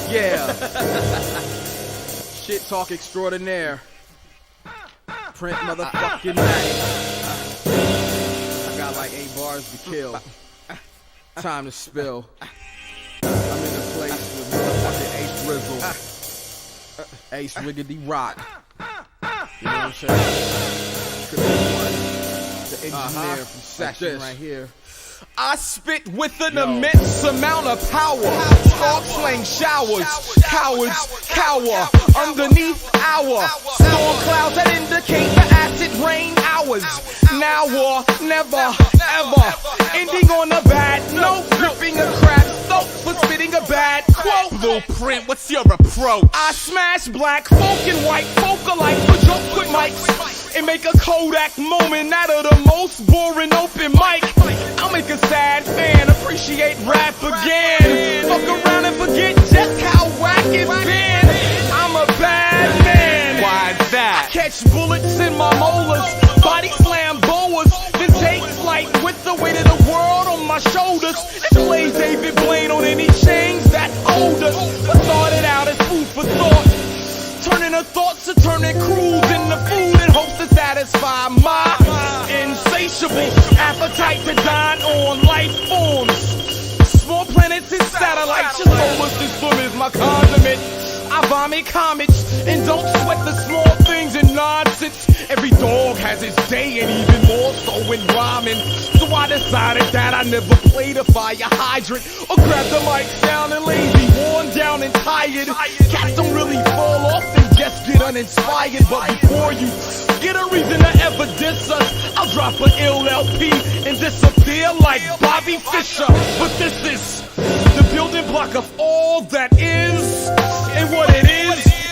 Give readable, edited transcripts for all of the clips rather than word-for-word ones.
Yeah. Shit talk extraordinaire. Print motherfucking Mac. I got like 8 bars to kill. Time to spill. I'm in a place with motherfucking Ace Rizzle. Ace Wiggity Rock. You know what I'm saying? Could be one. The engineer from Session right here. I spit with an immense amount of power. Spark flame showers. Cowards cower underneath our storm clouds that indicate the acid rain hours. Now or never, ever. Ending on a bad note. Gripping a crap throat for spitting a bad quote. Blueprint, what's your approach? I smash black folk and white folk alike for jokes with mics. And make a Kodak moment out of the most boring open mic. I'll make a sad fan appreciate rap again. Fuck around and forget just how whack it's been. I'm a bad man. Why is that? I catch bullets in my molars, body slam boas, then take flight with the weight of the world on my shoulders. And lay David Blaine on any chains that hold us. But thought it out as food for thought. Turning her thoughts to turning cruise into food in hopes to satisfy my insatiable appetite to dine on life forms. Small planets and satellites, your solar system is my condiment. I vomit comets and don't sweat the small things and nonsense. Every dog has its day and even more so in rhyming. So I decided that I never played a fire hydrant or grab the mic down and lazy, worn down and tired. Cats don't really fall off and just get uninspired. But before you get a reason to ever diss us, I'll drop an ill LP and disappear like Bobby Fischer. But this is the building block of all that is. And what it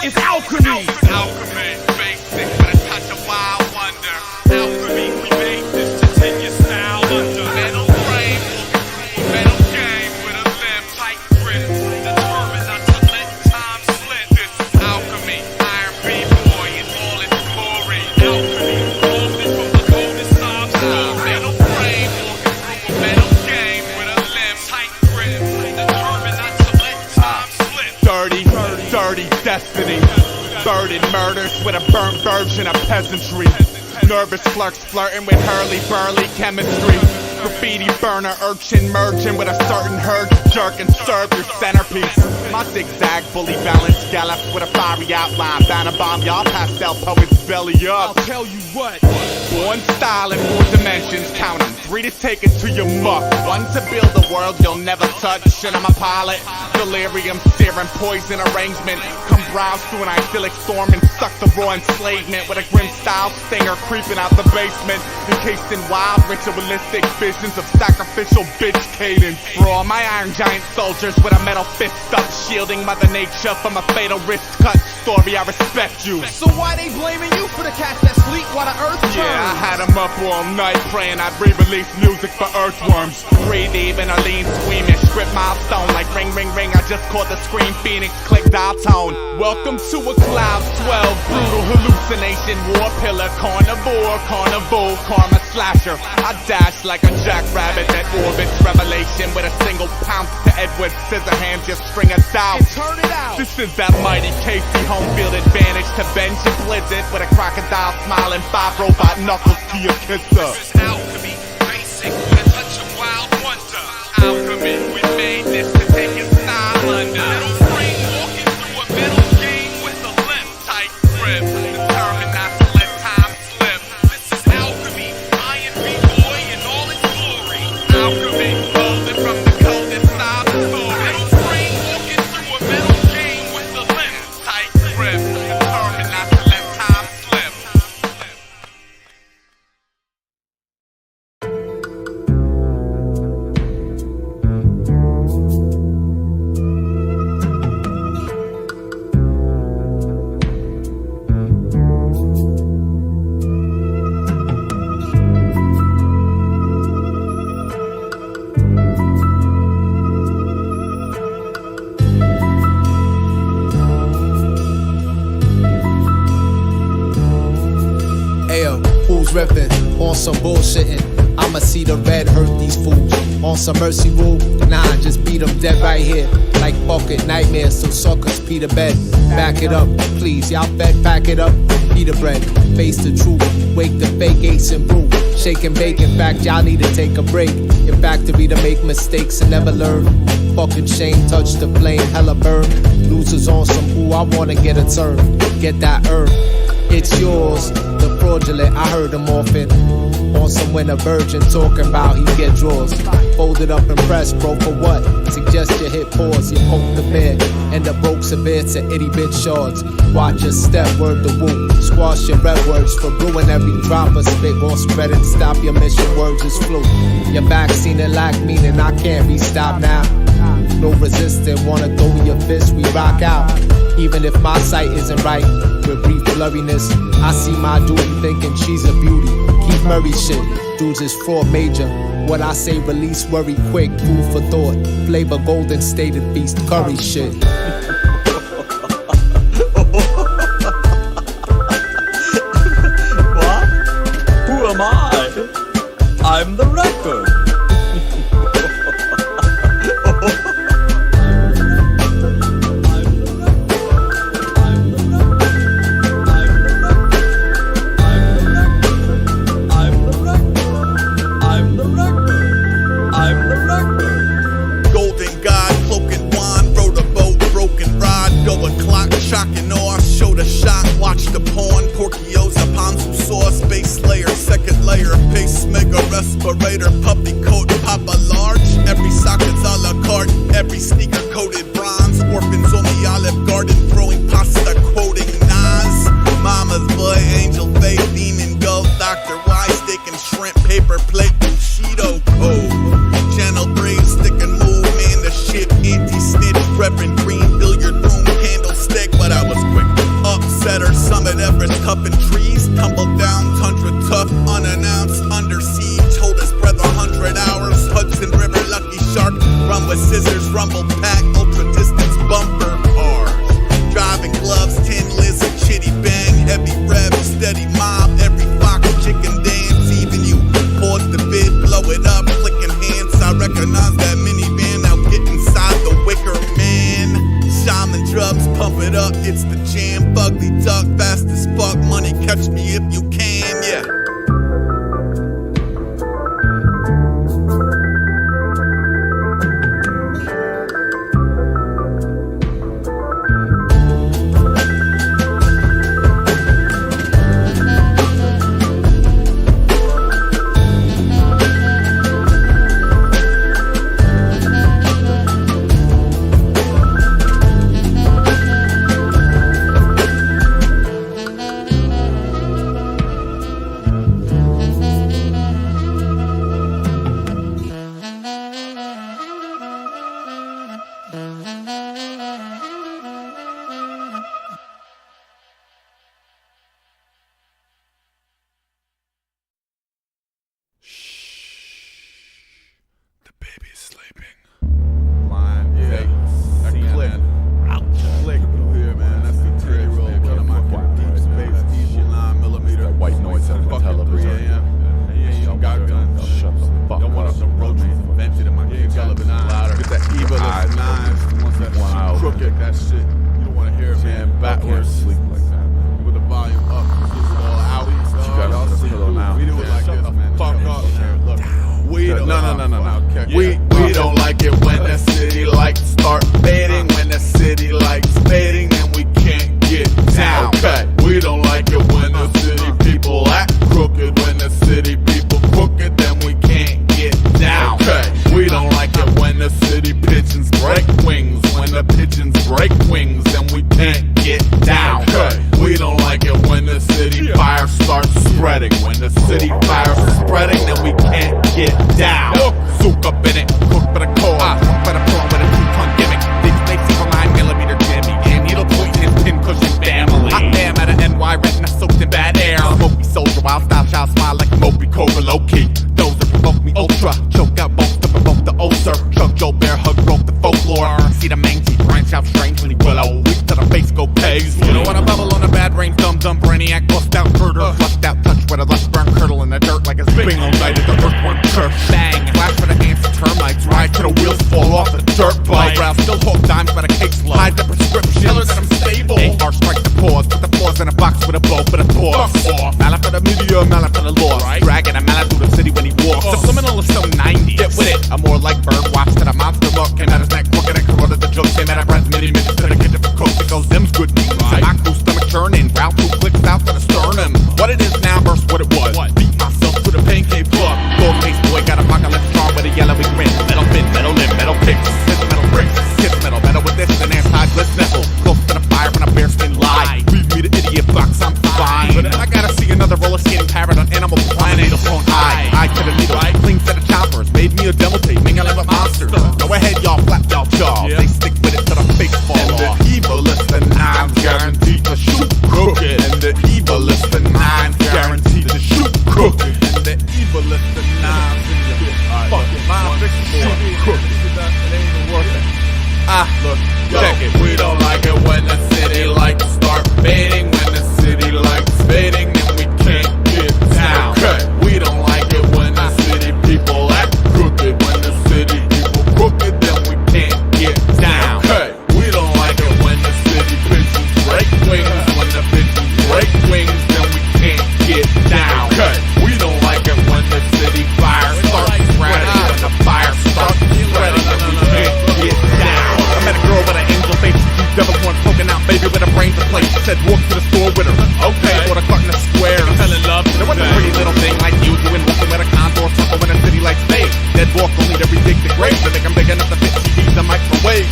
is alchemy. Alchemy, basic with a touch of wild wonder. Alchemy, we made this to take your style under. Metal frame, walking through a metal game with a limb tight grip. Determined not to let time slip. This is alchemy, iron B-boy in all its glory. Alchemy, golden from the golden sob story. Metal frame, walking through a metal game with a limb tight grip. Determined not to let time slip. Dirty destiny, burdened murders with a burnt version of peasantry. Nervous clerks flirting with hurly-burly chemistry. Graffiti burner urchin merging with a certain herd to jerk and serve your centerpiece. My zigzag bully balance gallops with a fiery outline. Banner bomb y'all pastel poets belly up. I'll tell you what. Born style in 4 dimensions, count 'em. 3 to take it to your muck. 1 to build the world you'll never touch. Shit, I'm a pilot. Delirium, serum, poison arrangement. Come browse through an idyllic storm and suck the raw enslavement with a grim style stinger creeping out the basement. Encased in wild, ritualistic visions of sacrificial bitch cadence. For all my iron giant soldiers with a metal fist up, shielding Mother Nature from a fatal wrist cut. Story, I respect you. So why they blaming you for the cats that sleep while the earth turns? Yeah, I had them up all night praying I'd re-release music for earthworms. Breathe even a lean squeamish, script milestone like ring ring ring. I just caught the scream phoenix, click dial tone. Welcome to a cloud 12, brutal hallucination, war pillar, carnivore, karma slasher. I dash like a jackrabbit that orbits revelation with a single pounce to Edward Scissorhands, just string us out. And turn it out. This is that mighty Casey home field advantage to bench and blizzard with a crocodile smile and 5 robot knuckles to your kisser. This is alchemy, basic with a touch of wild wonder. Alchemy, we made this to take your style under. Metal frame walking through a metal game with a limp tight grip. Determined not to let time slip. This is alchemy, iron B-boy in all its glory. Alchemy, golden from the coldest side of story. Metal frame walking through a metal game with a limp tight grip. Determined not to let time slip. Ayo, who's reppin'? On some bullshittin'. I'ma see the red hurt these fools. On some mercy rule? Nah, just beat them dead right here. Like bucket nightmares, so suckers pee the bed. Back it up, please, y'all fed, pack it up. Eat the bread, face the truth. Wake the fake ace and brew. Shake and bake, in fact, y'all need to take a break. Your factory to make mistakes and never learn. Fucking shame, touch the flame, hella burn. Losers on some ooh, I wanna get a turn. Get that herb, it's yours. The fraudulent, I heard him often. On some when a virgin talking about he get drawers. Folded up and pressed, bro, for what? Suggest you hit pause, you poke the bear. And the broke severe to itty bit shards. Watch your step, word the woo. Squash your red words for brewing every drop of spit. Won't spread it, stop your mission, words is flu. Your vaccine and lack meaning I can't be stopped now. No resisting, wanna throw your fist, we rock out. Even if my sight isn't right, with brief blurriness, I see my duty thinking she's a beauty. Keith Murray shit, dudes is fraud major. What I say release worry quick, food for thought. Flavor golden stated feast, curry shit. What? Who am I? I'm the record. Shocking awe, show the shot, watch the porn. Porcios upon some sauce, base layer, second layer, pacemaker, respirator, puppy coat, papa large. Every socket's a la carte, every sneaker coated bronze. Orphans on the Olive Garden, throwing pasta, quoting Nas. Mama's boy, angel face, demon gold, Dr. Y, steak and shrimp, paper plate, Bushido code. Channel 3, stick and move, man, the shit, anti-snitch, Reverend Green, billiard room, candlestick, but I was quick. Upsetter, summit Everest, cupping trees, tumble down, tundra tough, unannounced, under siege, hold his breath 100 hours, Hudson River, Lucky Shark, run with scissors, rumble pack, ultra distance, bumper cars, driving gloves, tin lizard, chitty bang, heavy rev, steady mob, every fox, chicken dance, even you, pause the bid, blow it up, flicking hands, I recognize that minivan, now get inside the wicker man. Shaman drums, pump it up, it's the jam. Bugly duck, fast as fuck, money catch me if you can, yeah. Baby's sleeping. Line, yeah. That click. Ouch. Click through here, man. That's the 3-year-old killing my deep space, deep 9mm. That white noise on the television. And you got guns. Shut the fuck Don't want up. some roaches invented in my kids' television. Get that evil nines, the ones that shoot crooked, that shit. You don't want to hear it, man. Backwards. Sleep like that. With the volume up, this is all out. got us a pillow now. We do it like this, man. Fuck up, man. Look. We don't, No. we don't like it when the city lights start fading. When the city lights fading, then we can't get down. Okay. We don't like it when the city people act crooked. When the city people crooked, then we can't get down. Okay. We don't like it when the city pigeons break wings. When the pigeons break wings, then we can't get down. provide the prescription. Tell her that I'm stable. AR strike the pause, put the pause in a box with a bow for the pause. Mallet for the media, mallet for the loss. Dragging a mallet through the city when he walks. Subliminal is so 90s. Get with it. I'm more like Birdwatch than a monster muck. Came out his neck crooked and corroded the joke. Came out of breath many minutes to the kitchen for cooks. It goes, them's good news. My cool stomach churning. Route 2 clicks out to the sternum. What it is now versus what it was. Beat myself to the pancake plug. Gold face boy got a apocalypse charm with a yellowy grin. Metal fin, metal limb, metal kicks. Kiss metal bricks. Kiss metal, metal with this and anti-bliss metal. Close to the fire when a bearskin lie. Leave me the idiot box, I'm fine. But I gotta see another roller skating parrot on Animal Planet. Phone eye to the needle. Clean set of choppers. Made me a demo tape. Mingling with monsters. Go ahead, y'all, flap y'all jaws. They stick with it till the face fall off. And the evil is the nine guaranteed to shoot crooked. And the evil is the nine guaranteed to shoot crooked. And the evil is the nine. Fuck it, mine fix the shit crooked. It ain't even worth it. Look, check it. We don't like it when the city lights start fading. When the city lights fading, then we can't get down. We don't like it when the city people act crooked. When the city people crooked, then we can't get down. We don't like it when the city pigeons break wings. When the pigeons break wings, then we can't get down. We don't like it when the city fire starts spreading. When the fire starts spreading, then we can't get down. I met a girl with an angel face, two devil horns poking out, baby with a brain to play. She said walk to the store with her. Okay, bought a carton of squares. I fell in love. There was a pretty little thing like you doing walking with a condor circle when a city like fade. Dead walk only to redig the grave. I think I'm big enough to fit she the microwave.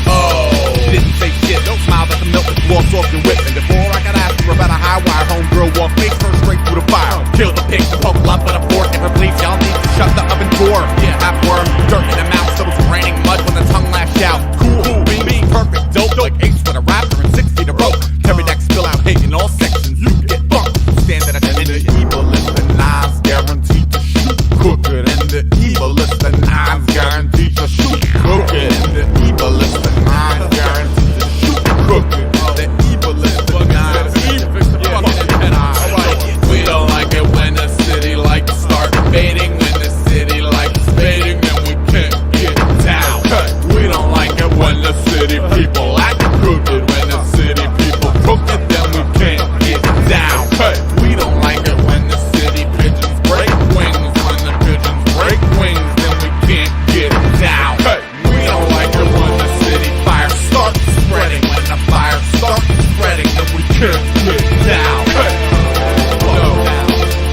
She didn't say shit. Don't smile at the milk that gloss off your whip. And before I could ask her about a high wire, homegirl walked face first straight through the fire. Kill the pigs and poke lump with a fork. If it bleeds, y'all need to shut the oven door. Yeah, half worm, dirt in the mouth, so it's raining mud when the tongue lashed out. Cool, being perfect, dope like Ace with a raptor and 6 feet of rope. Carry that spill out hate in all sections. You get bumped. Stand at the end of the evil is the knives guaranteed to shoot crooked. And the evil is the knives guaranteed to shoot crooked. And the evil is the knives guaranteed to shoot crooked. The evil is the knives. We don't like it when the city lights start fading. When the city lights fading, then we can't get down. We don't like it when the city people act crooked. When the city people crooked, then we can't get down. We don't like it when the city pigeons break wings. When the pigeons break wings, then we can't get down. We don't like it when the city fire starts spreading. When the fire starts spreading, then we can't get down.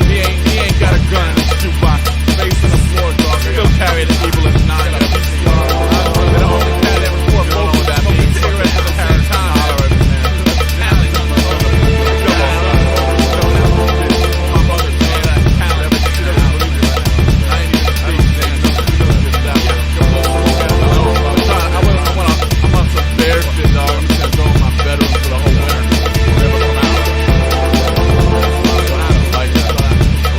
He ain't got a gun in the shoebox. Face in the floor, dog. Still carry the evil as 9. They only carry that report over that. Smoking cigarettes at the parent time. I'm on some bear shit, dog. I'm just gonna go in my bedroom for the whole winter. Never come out. Like that.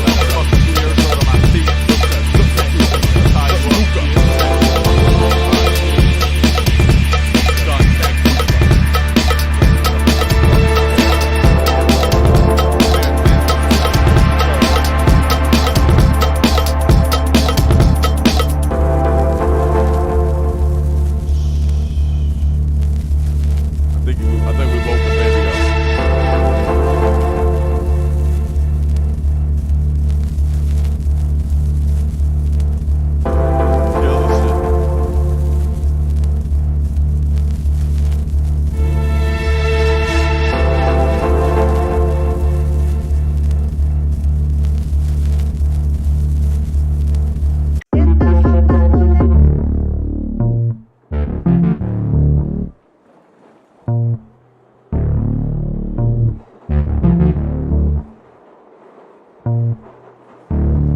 I'm fucking 2 years old on my feet. I think we woke the baby up. Kill this shit.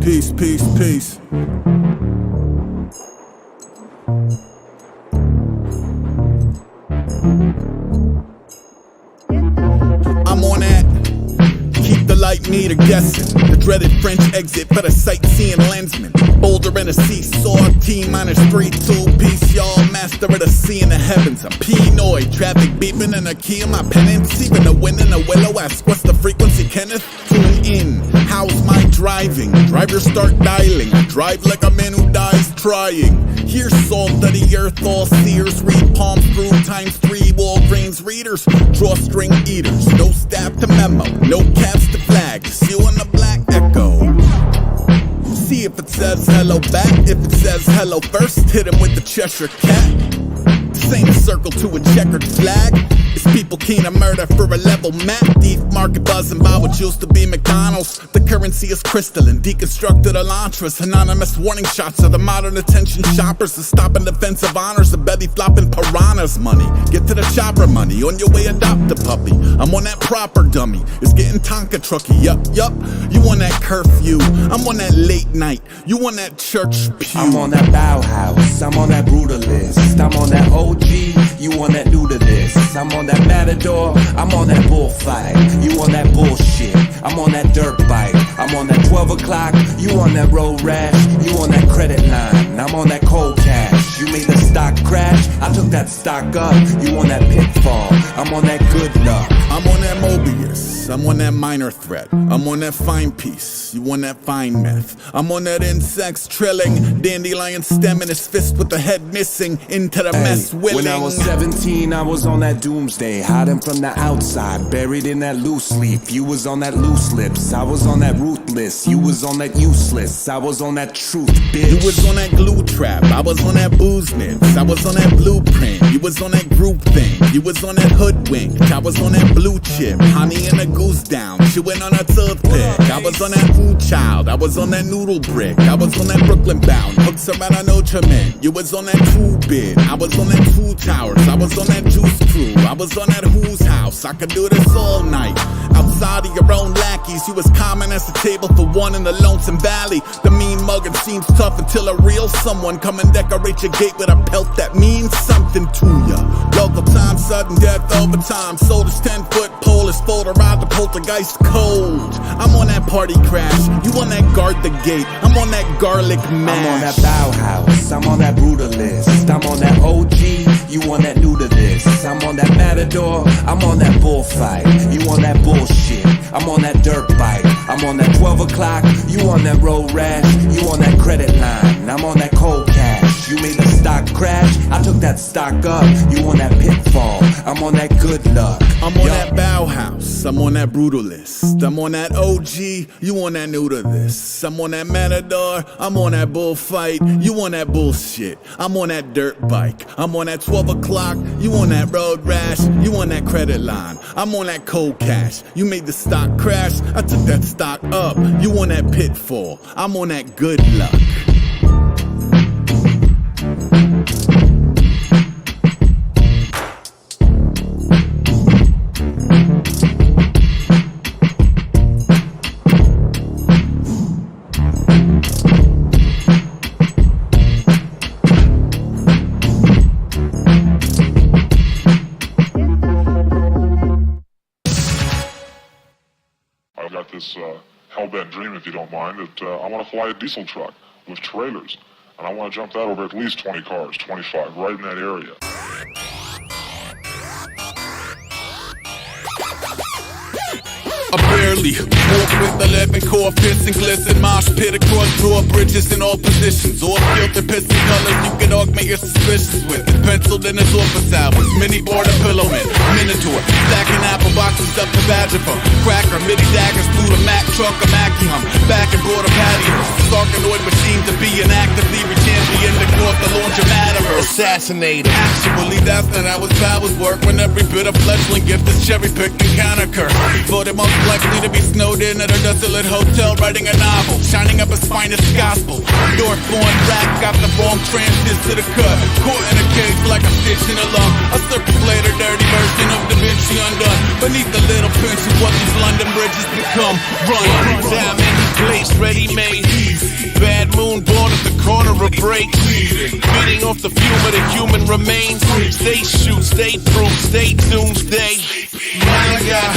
Peace, peace, peace. I'm on that. Keep the light like me to guessing. The dreaded French exit for the sightseeing lensman. Boulder in a seesaw, T-3, two-piece, y'all master of the sea and the heavens. I'm Pinoy, traffic beeping and a key in my penance. Even the wind in the willow asks, what's the frequency, Kenneth? Tune in, how's my driving? Drivers start dialing, I drive like a man who dies trying. Here's salt of the earth, all seers. Read palms through ×3, Walgreens readers. Drawstring eaters, no staff to memo, no caps to flag. Just you and the black echo. See if it says hello back. If it says hello first, hit him with the Cheshire Cat. This ain't a circle to a checkered flag. It's people keen to murder for a level map. Deep market buzzing by what used to be McDonald's. The currency is crystalline, deconstructed elantras. Anonymous warning shots of the modern attention shoppers. The stopping defensive honors, the belly flopping piranhas money. Get to the chopper money, on your way adopt a puppy. I'm on that proper dummy, it's getting Tonka trucky. Yup, you on that curfew, I'm on that late night. You on that church pew. I'm on that Bauhaus, I'm on that brutalist. I'm on that OG, you on that new to this. I'm on that matador, I'm on that bullfight. You on that bullshit, I'm on that dirt bike. I'm on that 12 o'clock, you on that road rash. You on that credit line, I'm on that cold cash. You made the stock crash, I took that stock up. You on that pitfall, I'm on that good luck. I'm on that Mobius, I'm on that minor threat. I'm on that fine piece, you on that fine meth. I'm on that insects trilling, dandelion stemming his fist with the head missing into the mess willing. When I was 17, I was on that doomsday, hiding from the outside, buried in that loose leaf. You was on that loose lips, I was on that ruthless. You was on that useless, I was on that truth, bitch. You was on that glue trap, I was on that booze mix. I was on that blueprint, you was on that group thing. You was on that hoodwink, I was on that blue chip. Honey and a goose down, chewing on a toothpick. I was on that food child, I was on that noodle brick. I was on that Brooklyn bound, hooks around a Notre Dame. You was on that two bid, I was on that two towers. I was on that juice crew, I was on that whose house. I could do this all night. Outside of your own lackeys, you was common as a table for one in the Lonesome Valley. The mean mugging seems tough until a real someone come and decorate your gate with a pelt that means something to ya. Local time, sudden death over time. Sold his 10-foot pole, his folder out the poltergeist cold. I'm on that party crash, you on that guard the gate. I'm on that garlic mash. I'm on that Bauhaus, I'm on that brutalist. I'm on that OG, you on that new to this. I'm on that matador, I'm on that bullfight. You on that bullshit, I'm on that dirt bike. I'm on that 12 o'clock, you on that road rash. You on that credit line, I'm on that cold cash. You made the stock crash, I took that stock up. You on that pitfall, I'm on that good luck. I'm on that Bauhaus, I'm on that brutalist. I'm on that OG, you on that new to this. I'm on that matador, I'm on that bullfight. You on that bullshit, I'm on that dirt bike. I'm on that 12 o'clock, you on that road rash. You on that credit line, I'm on that cold cash. You made the stock crash, I took that stock up. You on that pitfall, I'm on that good luck. I've got this hell-bent dream, if you don't mind, that I want to fly a diesel truck with trailers. And I want to jump that over at least 20 cars, 25, right in that area. I barely walk with 11 core fits and glisten. Mosh pit across drawbridges in all positions. All filtered piston colors you can augment your suspicions with. Penciled in his office hours. Mini board and pillowman. Minotaur. Stacking apple boxes up to Badgerful. Cracker. Midi daggers through the Mack truck. A Mackie hum. Back and brought a patios. Sarkanoid machine to be an actively rechampion. The court the laundromat of her. Assassinated. Actually, that's not how his powers work. When every bit of fleshling gift is cherry picked and counter curse. For the most likely to be snowed in at a desolate hotel writing a novel, shining up his finest gospel. Dork-born rat got the wrong transist to the cut, caught in a cage like a stitch in a lung. A circulator dirty version of Da Vinci undone. beneath the little prince of what these London bridges become. Run time in the place, ready-made. Bad moon born at the corner of break. Beating off the fume of the human remains. Stay shoot, stay proof, stay doomsday. Now I got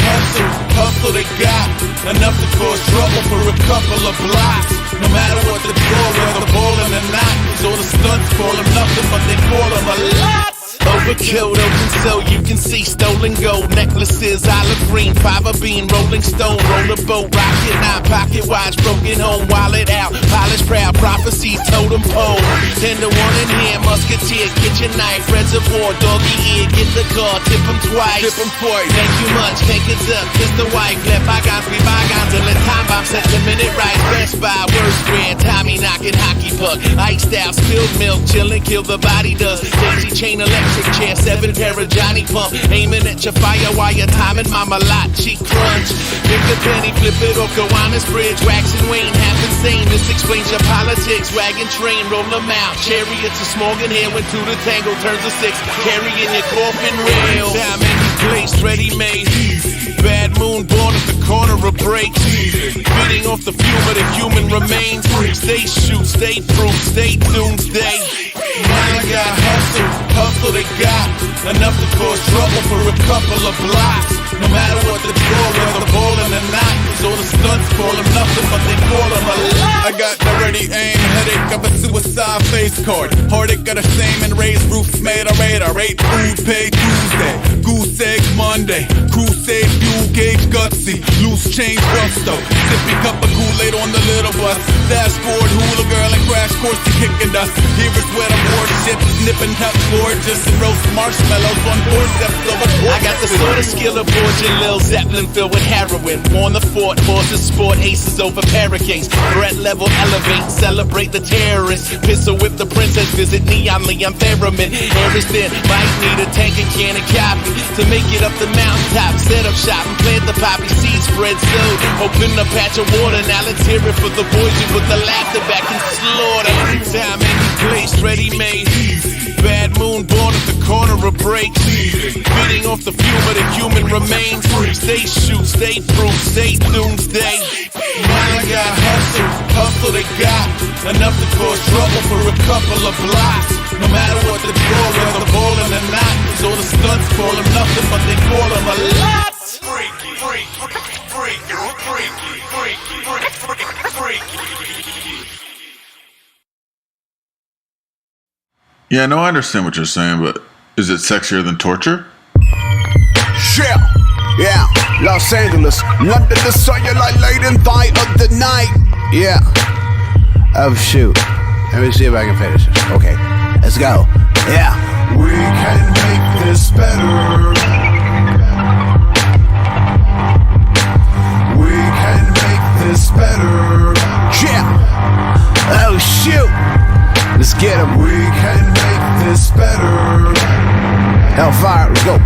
hustle they got enough to cause trouble for a couple of blocks. No matter what the draw, whether ballin' or not, so the stunts call them nothing, but they call them a lot. Overkill, open so you can see stolen gold necklaces, olive green, fiber bean, rolling stone, roller boat, rocket, not pocket watch, broken home, wallet out, polished proud, prophecies, totem pole. 10 to 1 in here, musketeer, get your knife, reservoir, doggy ear, get the car, tip them twice, thank you much, take it up, kiss the wife, let bygones be bygones, and let time bomb set the minute right. Best Buy, worst brand, Tommy knocking hockey puck, iced out, spilled milk, chillin', kill the body does, daisy chain electric chair, 7 pair of Johnny pump, aiming at your fire while you're timing my malachi crunch. Pick a penny, flip it off Gowanus Bridge, wax and wane, half insane. This explains your politics. Wagon train, roll them out. Chariots of smoking here when 2 to tango turns to 6. Carrying your coffin rail. Time in the place, ready made. Bad moon born at the corner of break. Beating off the fume of the human remains. Stay shoot, stay proof, stay doomsday. Now I got hustle they got enough to cause trouble for a couple of blocks. No matter what the draw, whether ballin' or not, so the stunts call them nothing, but they call them a lot. I got the ready aim, headache of a suicide face card. Heartache of the same and raised roofs made a radar. Rate food paid Tuesday, goose egg Monday, crusade fuel gauge gutsy, loose change gusto, sippy cup of Kool-Aid on the little bus, dashboard hula girl and crash course to kicking dust. Here is where the warship is nipping up gorgeous and roast marshmallows on forceps over pork. I got the sort of skill of Borgia Lil Zeppelin filled with heroin. On the fort, horses sport, aces over barricades. Threat level elevate, celebrate the terrorists. Pistol whip the princess, visit neon Leon Theremin. Air is thin, might need a tank and can of copy to make it up the mountaintop. Set up shop and plant the poppy seed, spread sold. Open a patch of water, now let's hear it for the boys who put the laughter back in slaughter. Every time, any place, ready made. Bad moon born at the corner of break. Beating off the fume of the human remains. Stay shoot, stay proof, stay doomsday. Now I got hustle they got enough to cause trouble for a couple of blocks. No matter what the draw, whether ballin' or not, so the stunts call them nothing, but they call them a lot. Freaky, freaky, freaky, freaky, freaky, freaky. Yeah, no, I understand what you're saying, but is it sexier than torture? Yeah, Los Angeles, London, the cellulite late and thigh of the night. Yeah. Oh, shoot. Let me see if I can finish this. Okay, let's go. Yeah. We can make this better. We can make this better. Yeah. Oh, shoot. Let's get him. We can make this better. Hellfire, let's go.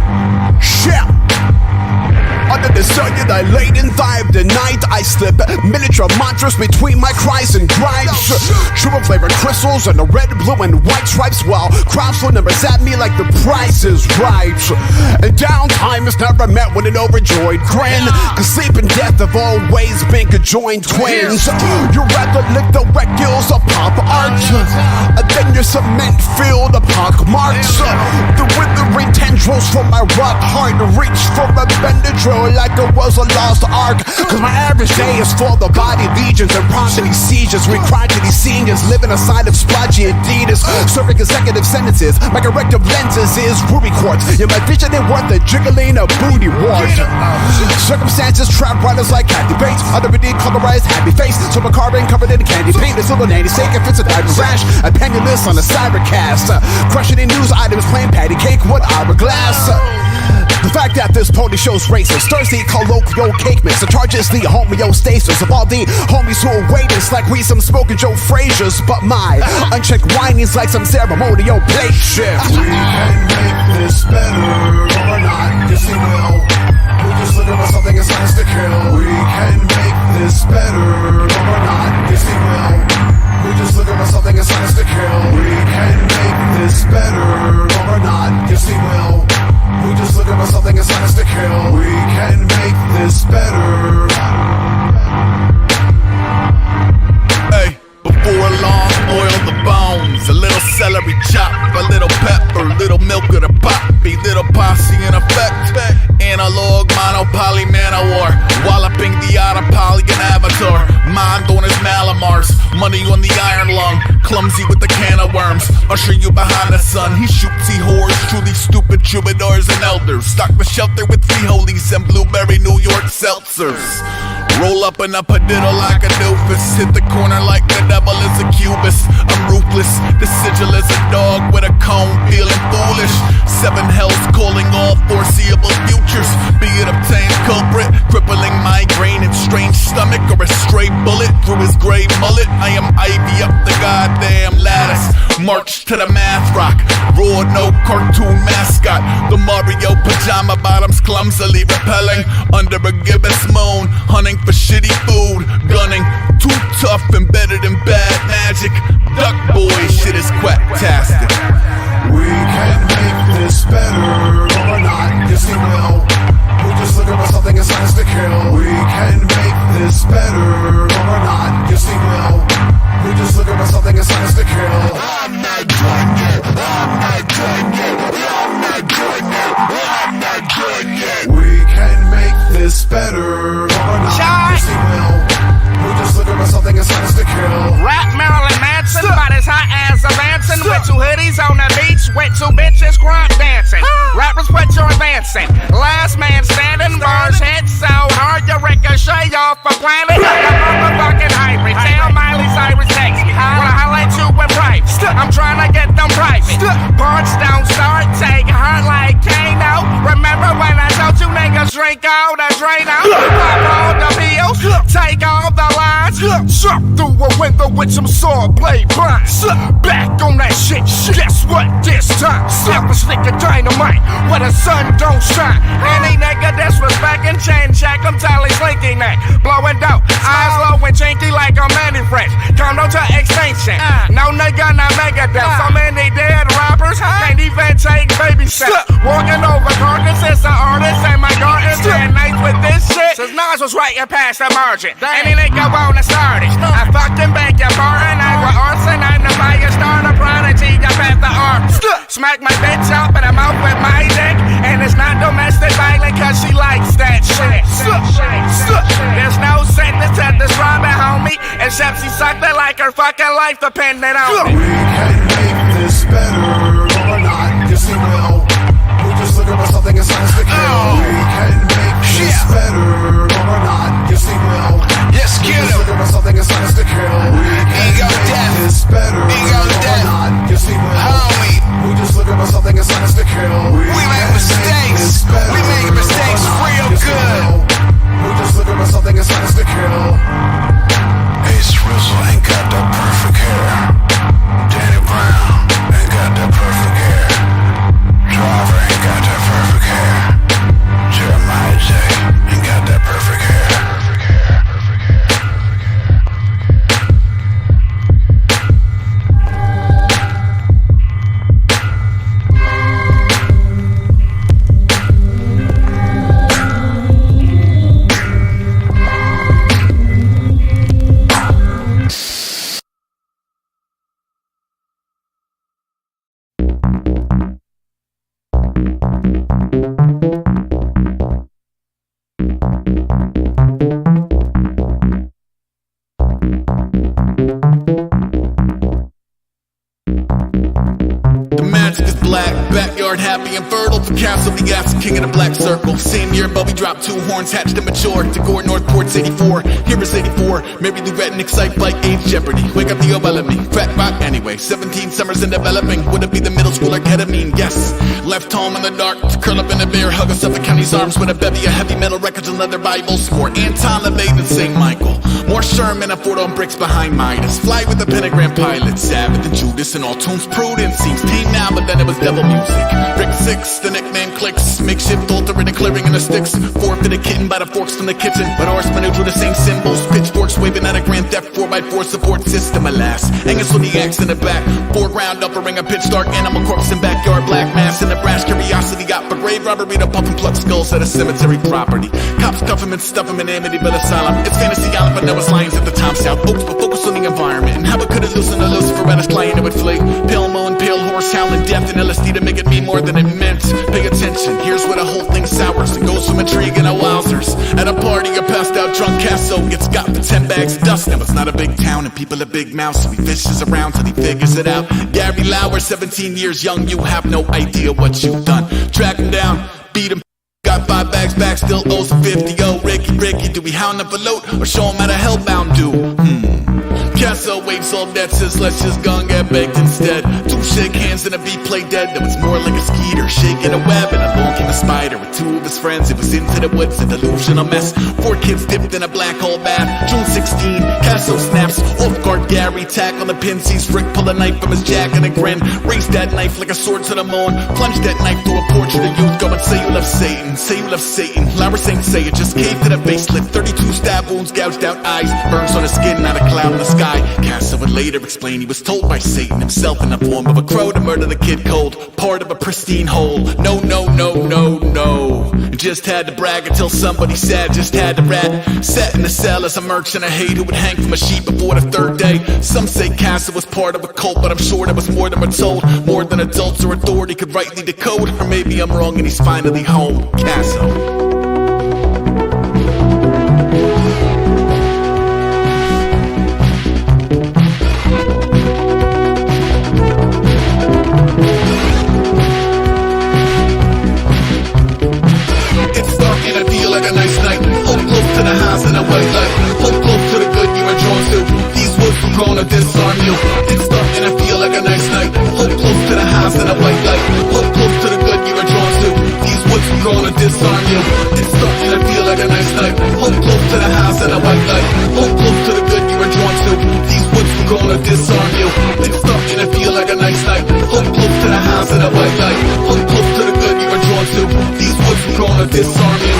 Shit. Under the cellulite laden thigh of the night, I slip miniature mantras between my cries and gripes. Triple flavored crystals and the red, blue, and white stripes, while crowds throw numbers at me like the price is right. And downtime is never met with an overjoyed grin, cause sleep and death have always been conjoined twins. You'd rather lick the wet gills of pop art than your cement filled the pock marks. The withering tendrils from my rock heart reach for a Benadryl like it was a lost ark. Cause my average day is full of body legions and prompting seizures. We cry to these seniors living aside of splotchy Adidas, serving consecutive sentences. My corrective lenses is ruby quartz. Yeah, my vision ain't worth the jiggling of booty warts. Circumstances trap riders like candy baits. Under the colorized happy face, so my carbon covered in candy paint. It's little nanny steak if it's a diamond rash. I'm penniless on a cybercast, crushing in news items, playing patty cake with hourglass. The fact that this pony show's racist, Thursday colloquial cake mix, the charge is the homeostasis of all the homies who are waiting, like we some smoking Joe Frazier's, but my unchecked whining's like some ceremonial plate shift. We can make this better, or not, yes we will. We just looking for something as nice to kill. We can make this better, or not, yes we will. We just looking for something as nice to kill. We can make this better, or not, yes we will. We just looking for something as nice to kill. We can poly man of war, walloping the autopoly and avatar. Mind on his Malamars, money on the iron lung, clumsy with the can of worms. Usher you behind the sun, he shoots, he whores, truly stupid troubadours and elders. Stock the shelter with free-holies and blueberry New York seltzers. Roll up and up a diddle like a doofus. Hit the corner like the devil is a cubist. I'm ruthless, the sigil is a dog with a comb, feeling foolish. 7 hells calling all foreseeable futures. Be it obtained culprit, crippling migraine and strange stomach, or a stray bullet through his gray mullet. I am Ivy up the goddamn lattice. March to the math rock, raw no cartoon mascot. The Mario pajama bottoms clumsily repelling under a gibbous moon, hunting for shitty food, gunning, too tough, embedded in bad magic. Duck boy shit is quacktastic. We can make this better or not, yes we will. We just looking for something as nice to kill. We can make this better or not, yes we will. We just looking for something as nice to kill. I'm not done yet, I'm not done yet, I'm not done yet, I'm not done yet. We can make this better or not, yes we will. We just looking for something as nice to kill. Rap Marilyn Manson, about as hot as a Manson, with 2 hoodies on the beach, with 2 bitches crunk dancing. Rappers put you advancing. Last man standing, bars hit so hard you ricochet off a planet. The motherfucking hybrid. Tell Miley Cyrus text me. Wanna highlight you in private. I'm trying to get them private. Punch don't start, take heart like Kano. Remember when I told you niggas drink all the Drano? Pop all the pills, take all the lines, jump through a window with some saw blade blinds. Back on that shit, guess what this time? Slap a stick of dynamite where the sun don't shine. Any nigga disrespecting, chain check him till he's slinky neck. Blowing dope, eyes low and chinky like a many fresh. Come on to extinction, no nigga not Megadeth. So many dead rappers can't even take baby steps. Walking over carcasses of artists and my gardens and nights with this shit. Since Nas was writing past the margin, any nigga wanna start it. I fucking beg your pardon, I was arson, I'm the fire starter, prodigy, I bet the art. Smack my bitch up in the mouth with my dick, and it's not domestic violence cause she likes that shit. There's no sentence to describe it, homie, except she sucked it like her fucking life depended on me. We can make this better or not, yes we will. We just looking for something as nice to kill. We can make this better or not, yes we will. Yes, we kill just looking for something as nice to kill. We can make this better or not, yes we will. Homie, we just looking for something as nice to kill. We make mistakes, we make mistakes real good. We just looking for something as nice to kill. Ace Rizzle ain't got that perfect hair. Danny Brown ain't got that perfect hair. Driver ain't got that perfect hair. Jeremiah J ain't got that perfect hair. Happy and fertile for Castle the Gas, king of the black circle. Same year Bobby dropped 2 horns, hatched and matured. To Gore Northport's 84, here is 84. Mary Lou Retton, excite like age jeopardy. Wake up the old me, crack rock anyway. 17 summers in developing, would it be the middle schooler ketamine? Yes, left home in the dark, to curl up in a bear, hug us up in County's arms with a bevy of heavy metal records and leather Bibles. More Anton LaVey than St. Michael, more Sherman and Ford on bricks behind Midas. Fly with the pentagram pilot, Sabbath and Judas and all tunes prudence. Seems tame now, but then it was devil music. Brick 6, the nickname clicks. Makeshift altar in a clearing in the sticks. Forfeited kitten by the forks from the kitchen. But horsemen who drew the same symbols. Pitchforks waving at a Grand Theft 4x4 support system, alas. Angus with the axe in the back. Foreground offering a pitch dark animal corpse in backyard. Black mass in the brass. Curiosity got for grave robbery to puff and pluck skulls at a cemetery property. Cops cuff him and stuff him in Amityville Asylum. It's Fantasy Island, but now it's lions at the time south. Oaks, but focus on the environment. And how it could have loosened a Lucifer at his client, it would flee. Pale moan, pale horse, howling death, and LSD to make it mean more than it meant. Pay attention, here's where the whole thing sours and goes from intrigue and a wowzers. At a party, a passed out drunk Casso gets got for 10 bags of dust. Now it's not a big town and people are big mouths, so he fishes around till he figures it out. Gary Lauer, 17 years young, you have no idea what you've done. Track him down, beat him. Got 5 bags back, still owes 50. Oh, Ricky, do we hound up a load or show him how to hellbound do? Castle waves all that says let's just go and get baked instead. 2 shake hands and a beat play dead. That was more like a skeeter shaking a web, and along came a spider with 2 of his friends. It was into the woods, a delusional mess. 4 kids dipped in a black hole bath. June 16, Castle snaps off guard. Gary tack on the pin, sees Rick pull a knife from his jack and a grin. Raise that knife like a sword to the moon. Plunge that knife through a portrait of youth. Go and say you love Satan, say you love Satan. Lauer Saint say it, just caved to the facelift. 32 stab wounds, gouged out eyes, burns on his skin, not a cloud in the sky. Castle would later explain he was told by Satan himself in the form of a crow to murder the kid cold. Part of a pristine whole. No. Just had to brag until somebody said just had to rat. Set in the cell as a merchant of hate who would hang from a sheep before the 3rd day. Some say Castle was part of a cult, but I'm sure there was more than we're told. More than adults or authority could rightly decode. Or maybe I'm wrong and he's finally home. Castle. Gonna disarm you. It's starting to feel like a nice night. Hold close to the house in a white light. Hold close to the good you are drawn to. These woods are gonna disarm you. It's starting to feel like a nice night. Hold close to the house in a white light. Hold close to the good you are drawn to. These woods are gonna disarm you. It's starting to feel like a nice night. Hold close to the house in a white light. Hold close to the good you are drawn to. These woods are gonna disarm you.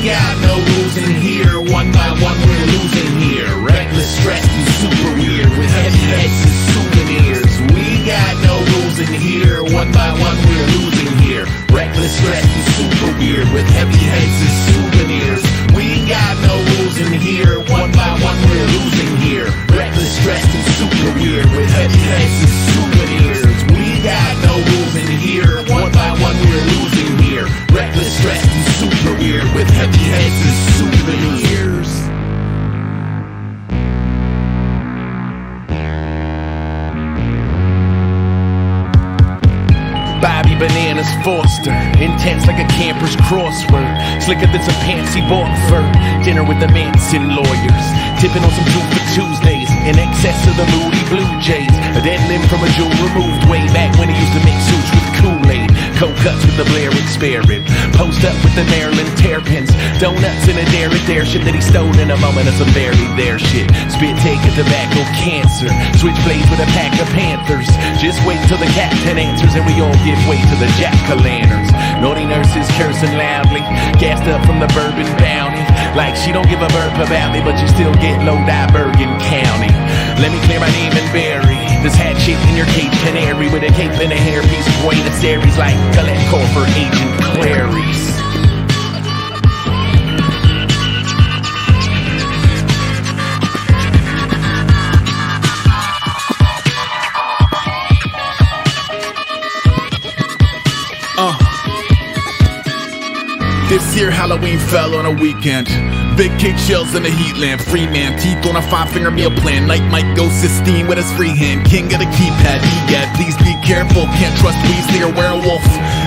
got no rules in here. One by one we're losing here. Reckless, stressed, and super weird with heavy heads and souvenirs. We got no rules in here. One by one we're losing here. Reckless, stressed, and super weird with heavy heads and souvenirs. We got no rules in here. One by one we're losing here. Reckless, stressed, and super weird with heavy heads and souvenirs. We got no rules in here. One by one we're losing here. Reckless, stressed, and super weird with heavy heads and souvenirs. Bobby Bananas Foster, intense like a camper's crossword, slicker than some pants he bought for dinner with the Manson lawyers, tipping on some juice for Tuesdays, in excess of the Moody Blue Jays, a dead limb from a jewel removed way back when he used to mix suits with Kool-Aid, coke cuts with the Blair experiment, post up with the Maryland Terrapins, donuts and a dare shit that he stole in a moment of some buried there shit, spit taking tobacco cancer, switchblades with a pack of Panthers, just wait till the captain answers and we all give way to the jack-o'-lanterns. Naughty nurses cursing loudly, gassed up from the bourbon bounty, like she don't give a burp about me, but you still get low-die Bergen County. Let me clear my name and bury this hat shit in your cage canary with a cape and a hairpiece of Buenos Aires like Colette call for Agent Clarice. This year Halloween fell on a weekend. Big cake shells in the heat lamp. Free man, teeth on a 5-finger meal plan. Night Mike goes Sistine with his free hand. King of the keypad, egad, please be careful. Can't trust Weasley or Werewolf.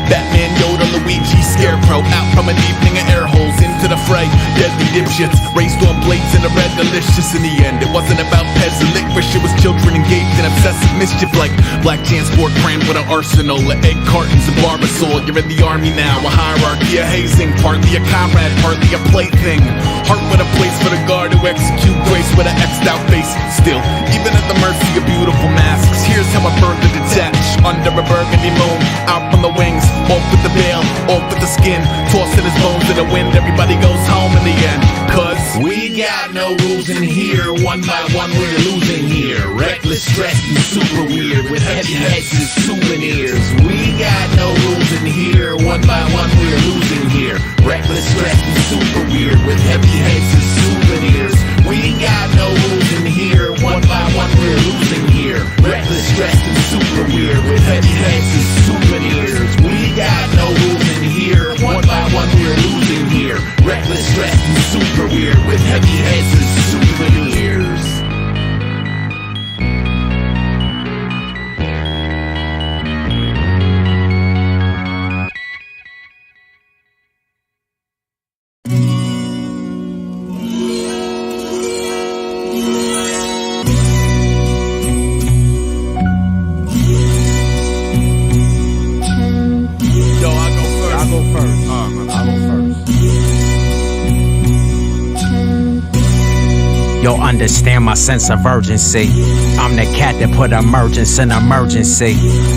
Batman, Yoda, Luigi, Scarecrow. Out from an evening of air holes. In to the fray. Deadly dipshits, raised on blades in the red delicious. In the end, it wasn't about peasant licorice, it was children engaged in obsessive mischief like black transport crammed with an arsenal of egg cartons and barbasol. You're in the army now, a hierarchy of hazing, partly a comrade, partly a plaything. Heart with a place for the guard who execute grace with an X'd out face. Still, even at the mercy of beautiful masks, here's how a bird to detach under a burgundy moon. Out from the wings, off with the veil, off with the skin, tossing his bones in the wind. Everybody goes home in the end, cause we got no rules in here. One by one we're losing here. Reckless, stressed, and super weird with heavy heads and souvenirs. We got no rules in here. One by one we're losing here. Reckless, stressed, and super weird with heavy heads and souvenirs. We got no rules in here. One by one we're losing here. Reckless, stressed, and super weird with heavy heads and souvenirs. We got no rules in here. One by one we're losing here. Reckless, stressed, and super weird with heavy heads and souvenirs. You'll understand my sense of urgency. I'm the cat that put emergence in emergency.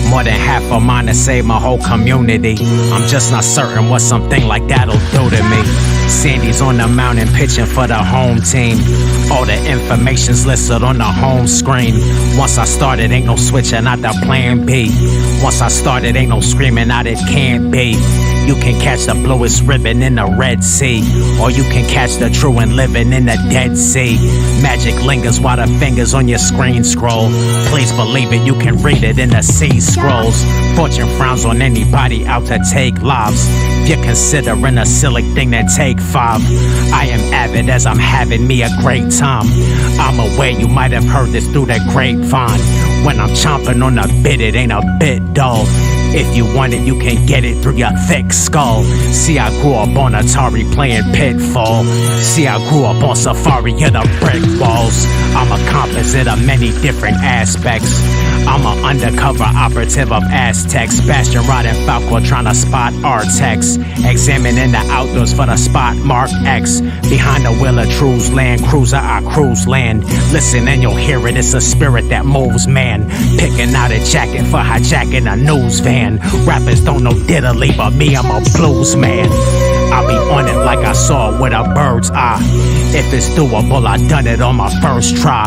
More than half of mine to save my whole community. I'm just not certain what something like that'll do to me. Sandy's on the mountain pitching for the home team. All the information's listed on the home screen. Once I started, ain't no switching out the plan B. Once I started, ain't no screaming out it can't be. You can catch the bluest ribbon in the Red Sea, or you can catch the truant living in the Dead Sea. Magic lingers while the fingers on your screen scroll. Please believe it, you can read it in the sea scrolls. Fortune frowns on anybody out to take lives. You're considering a silly thing to take 5. I am avid as I'm having me a great time. I'm aware you might have heard this through the grapevine. When I'm chomping on the bit, it ain't a bit dull. If you want it, you can get it through your thick skull. See, I grew up on Atari playing Pitfall. See, I grew up on Safari in the brick walls. I'm a composite of many different aspects. I'm an undercover operative of Aztecs. Bastion riding Falco trying to spot Artex. Examining the outdoors for the spot mark X. Behind the wheel of True's Land Cruiser, I cruise land. Listen and you'll hear it, it's a spirit that moves man. Picking out a jacket for hijacking a news van. Rappers don't know diddly, but me, I'm a blues man. I'll be on it like I saw it with a bird's eye. If it's doable, I done it on my first try.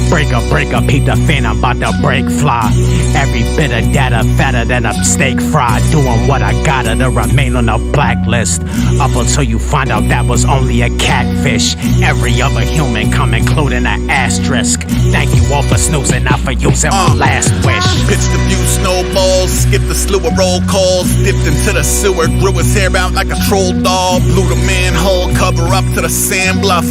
Breaker, peep the fan, I'm about to break fly. Every bit of data fatter than a steak fry. Doing what I gotta to remain on the blacklist. Up until you find out that was only a catfish. Every other human come including an asterisk. Thank you all for snoozing, not for using my last wish. Pitched a few snowballs, skipped a slew of roll calls, dipped into the sewer, grew his hair out like a troll dog. Blew the manhole cover up to the sand bluff.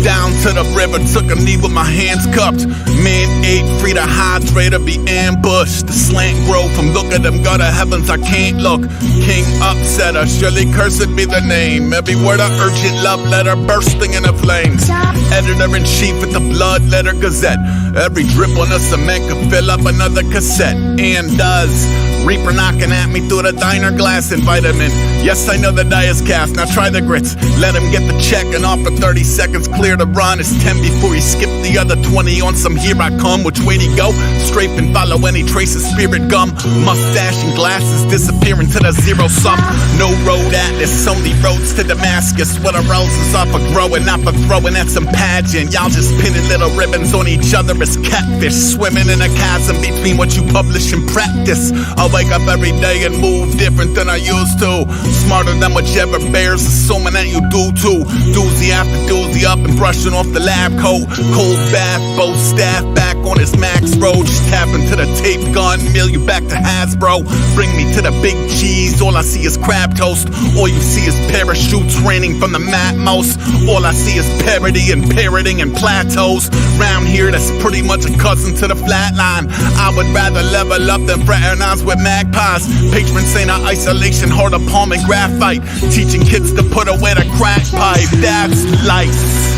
Down to the river, took a knee with my hands cupped. Man ate free to hydrate or be ambushed. The slant grow from look at them gutter heavens, I can't look. King upsetter, surely cursed be the name. Every word a urgent love letter bursting into flames. Editor-in-chief at the Blood Letter Gazette. Every drip on the cement could fill up another cassette. And does. Reaper knocking at me through the diner glass and vitamin. Yes, I know the die is cast, now try the grits. Let him get the check and offer 30 seconds clear to run. It's 10 before he skipped the other 20 on some here I come. Which way to go? Strafe and follow any trace of spirit gum. Mustache and glasses disappearing to the zero sum. No road atlas, only roads to Damascus. Where the roses are for growing, not for throwing at some pageant. Y'all just pinning little ribbons on each other as catfish. Swimming in a chasm between what you publish and practice. I wake up every day and move different than I used to. Smarter than whichever bears, assuming that you do too. Doozy after doozy up and brushing off the lab coat. Cold bath, both staff back on his max road. Just tapping to the tape gun, mail you back to Hasbro. Bring me to the big cheese, all I see is crab toast. All you see is parachutes raining from the Matmos. All I see is parody and parroting and plateaus. Round here, that's pretty much a cousin to the flatline. I would rather level up than fraternize with magpies. Patron saint of isolation, hard of palm and graphite. Teaching kids to put away the crack pipe. That's life.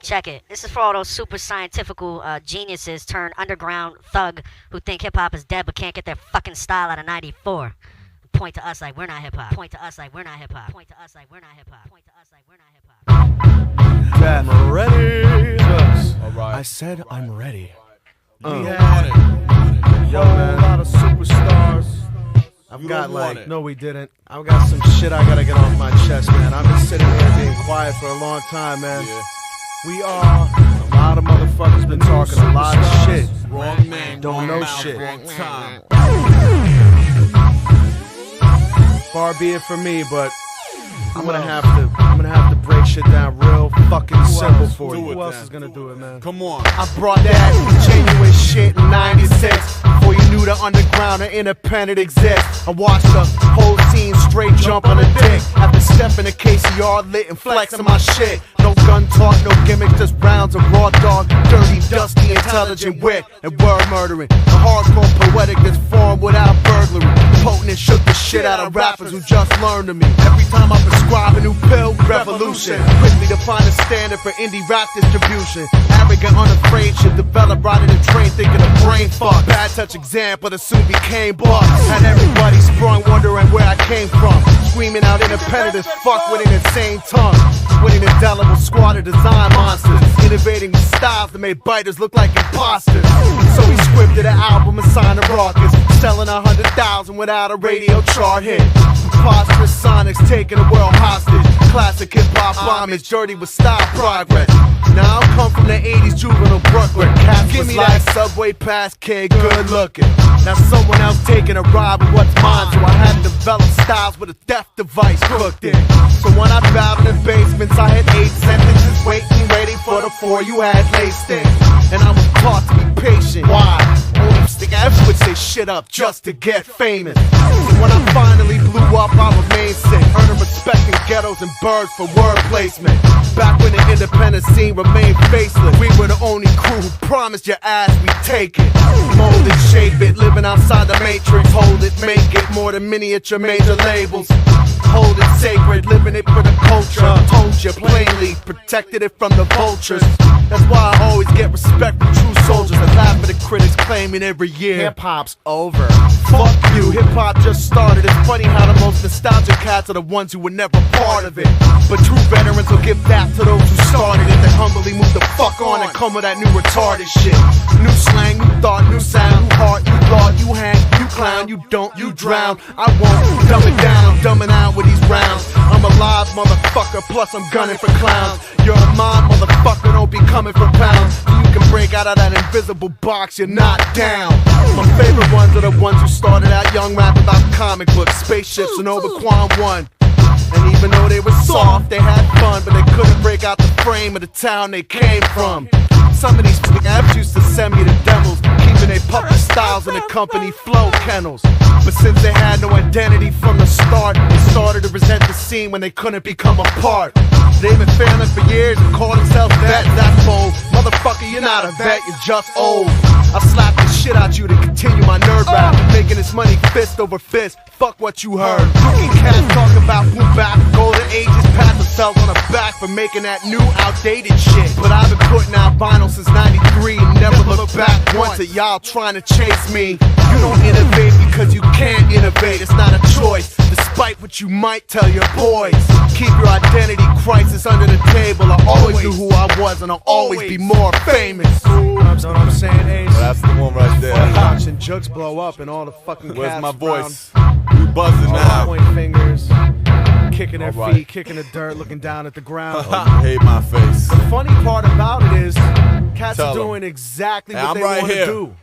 Check it. This is for all those super scientifical geniuses turned underground thug who think hip-hop is dead but can't get their fucking style out of 94. Point to us like we're not hip-hop. Point to us like we're not hip-hop. Point to us like we're not hip-hop. Point to us like we're not hip-hop. I'm ready. All right. I said I'm ready. We had Yo, man. a lot of superstars. I've got no, we didn't. I've got some shit I gotta get off my chest, man. I've been sitting here being quiet for a long time, man. Yeah. We are a lot of motherfuckers been talking a lot of shit. Wrong man, Don't wrong know mouth, shit. wrong time. Far be it from me, but I'm gonna have to break shit down real fucking simple for you. Who else is gonna do it, man? Come on. I brought that genuine shit in 96. Before you knew the underground or independent exists. I watched the whole scene straight jump on a dick. After stepping a KCR lit and flexing my shit. No gun talk, no gimmicks, just rounds of raw dog. Dirty, dusty, intelligent wit and word murdering. The hardcore poetic that's formed without burglary. Potent and shook the shit out of rappers who just learned to me. Every time I prescribe a new pill, revolution. Quickly to find a standard for indie rap distribution. Arrogant, unafraid, should develop riding the train thinking of brain fuck. Bad touch example that soon became boss. Had everybody sprung wondering where I came from. Screaming out independent as fuck with an insane tongue. With an indelible squad of design monsters. Innovating with styles that made biters look like imposters. So he scripted an album and signed a raucous. Selling 100,000 without a radio chart hit. Preposterous sonics taking the world hostage. Classic hip-hop homage, dirty with style progress. Now I come from the 80s juvenile Brooklyn. Cats give me that subway pass kid, good looking. Now someone else taking a ride with what's mine, so I had to develop styles with a theft device cooked in. So when I battled in basements, I had 8 sentences waiting, ready for the 4 you had laced in. And I was taught to be patient. Why? Only stick F's would say shit up just to get famous. So when I finally blew up, I remained sick, earning respect in ghettos and birds for word placement. Back when the independent scene remained faceless, we were the only crew who promised your ass we take it. Mold it, shape it, living outside the matrix. Hold it, make it more than miniature major labels. Hold it sacred, living it for the culture. Told you plainly, protected it from the vultures. That's why I always get respect from true soldiers. I laugh at the critics claiming every year hip-hop's over. Fuck you, hip-hop just started. It's funny how the most nostalgic cats are the ones who were never part of it. But true veterans will give back to those who started it. They humbly move the fuck on and come with that new retarded shit. New slang, new thought, new sound, new heart, you thought, you hang, you clown, you don't, you drown. I won't dumb it down, I'm dumbing out with these rounds. I'm a live motherfucker, plus I'm gunning for clowns. You're a mom, motherfucker, don't be coming for pounds. You can break out of that invisible box, you're not down. My favorite ones are the ones who started out young rap about comic books, spaceships, and Overquan 1. And even though they were soft, they had fun, but they couldn't break out the frame of the town they came from. Some of these apps used to send me the demos, keeping their puppet styles in the company flow kennels. But since they had no identity from the start, they started to resent the scene when they couldn't become a part. They've been failing for years and call themselves vets, that's bold. Motherfucker, you're not a vet, you're just old. I slapped the shit out you to continue my nerd rap, making this money fist over fist. Fuck what you heard. Rookie cats talk about boom bap, golden ages, pat themselves on the back for making that new outdated shit. But I've been putting out vinyl since 93 and never look back once at y'all trying to chase me. You don't innovate because you can't innovate, it's not a choice. Despite what you might tell your boys, keep your identity crisis under the table. I always knew who I was and I'll always be more famous. You know what I'm saying, Ace? Well, that's the one right there. Watching Jugs blow up and all the fucking Where's cats my voice? around. You buzzing now. Point fingers, kicking their feet, kicking the dirt, looking down at the ground. Oh, you hate my face. The funny part about it is, cats Tell are doing exactly what I'm they right want to here. do.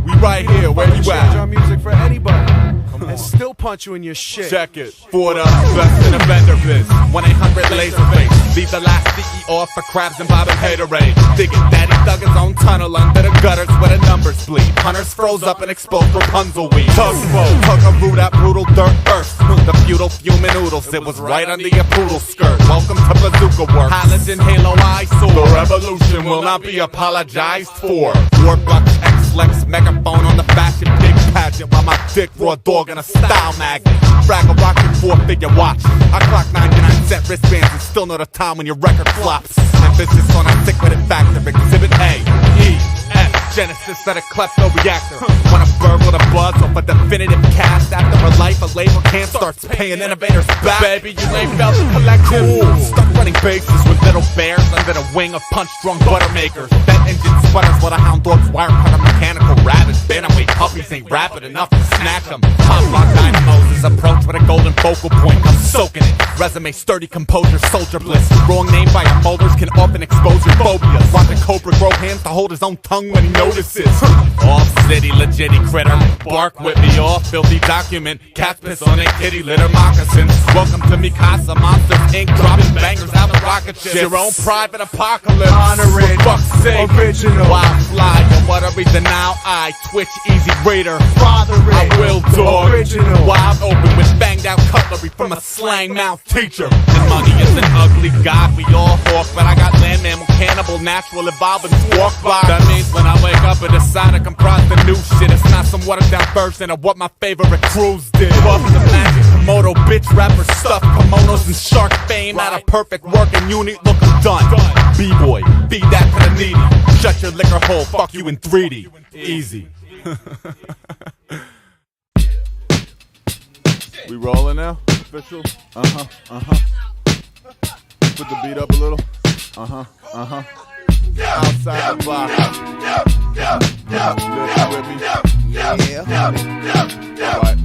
We right here. Where you Change at? our music for anybody. Come and still punch you in your shit. Check it. For the best in the vendor biz. 1-800 laser face. Leave the last sticky off for crabs and bob and haterade. Digging daddy dug his own tunnel under the gutters where the numbers bleed. Hunters froze up and exposed Rapunzel weed. Tugboat, took a root out brutal dirt earth. The feudal fuming noodles, it was right under your poodle skirt. Welcome to Bazooka Works. Halogen Halo eyesore. The revolution will not be apologized for. Warbucks, X-Lex, megaphone on the fashion pig pageant. While my dick raw dog in a style magnet. Fraggle rocket 4-figure watch. I clock 99-cent wristbands and still know the time when your record flops. Emphasis on articulated factor. Exhibit A, E, F. Genesis of the klepto reactor. Wanna burgle the buzz off a definitive cast. After her life, a label can't start paying innovators back. Baby, you ain't felt the collective. Cool. Stuck running bases with little bears under the wing of punch-drunk buttermakers. That engine sputters while the hound dogs wire cutter mechanical rabbits. Bantamweight puppies ain't rapid enough to snack them. Pop block dynamos is approach with a golden focal point. I'm soaking it. Resume sturdy composure, soldier bliss. Wrong name by your molders can often expose your phobias. Watching Cobra grow hands to hold his own tongue when he notices. Off city, legitty critter. Bark with me, all filthy document. Cats piss on their kitty litter moccasins. Welcome to Mikasa Monsters Inc. Dropping bangers out of rocket ships. Your own private apocalypse. Honoring, for fuck's sake. original. Wild fly, and what a reason now I twitch easy raider. Fathering, I will dog. original. Wide open with banged out cutlery from a slang mouth teacher. And money is an ugly god, we all hawk. But I got land mammal, cannibal, natural, evolving walk by. That means when I wake up and decide to comprise the new shit, it's not some watered down version of what my favorite crews did. Buff the magic Komodo, bitch rapper stuff, kimonos and shark fame. Not a perfect working unit, look I'm done. B-boy, feed that to the needy. Shut your liquor hole, fuck you in 3D. Easy. We rolling now? Official? Put the beat up a little. Outside the box. Lift with me. Yeah. Alright.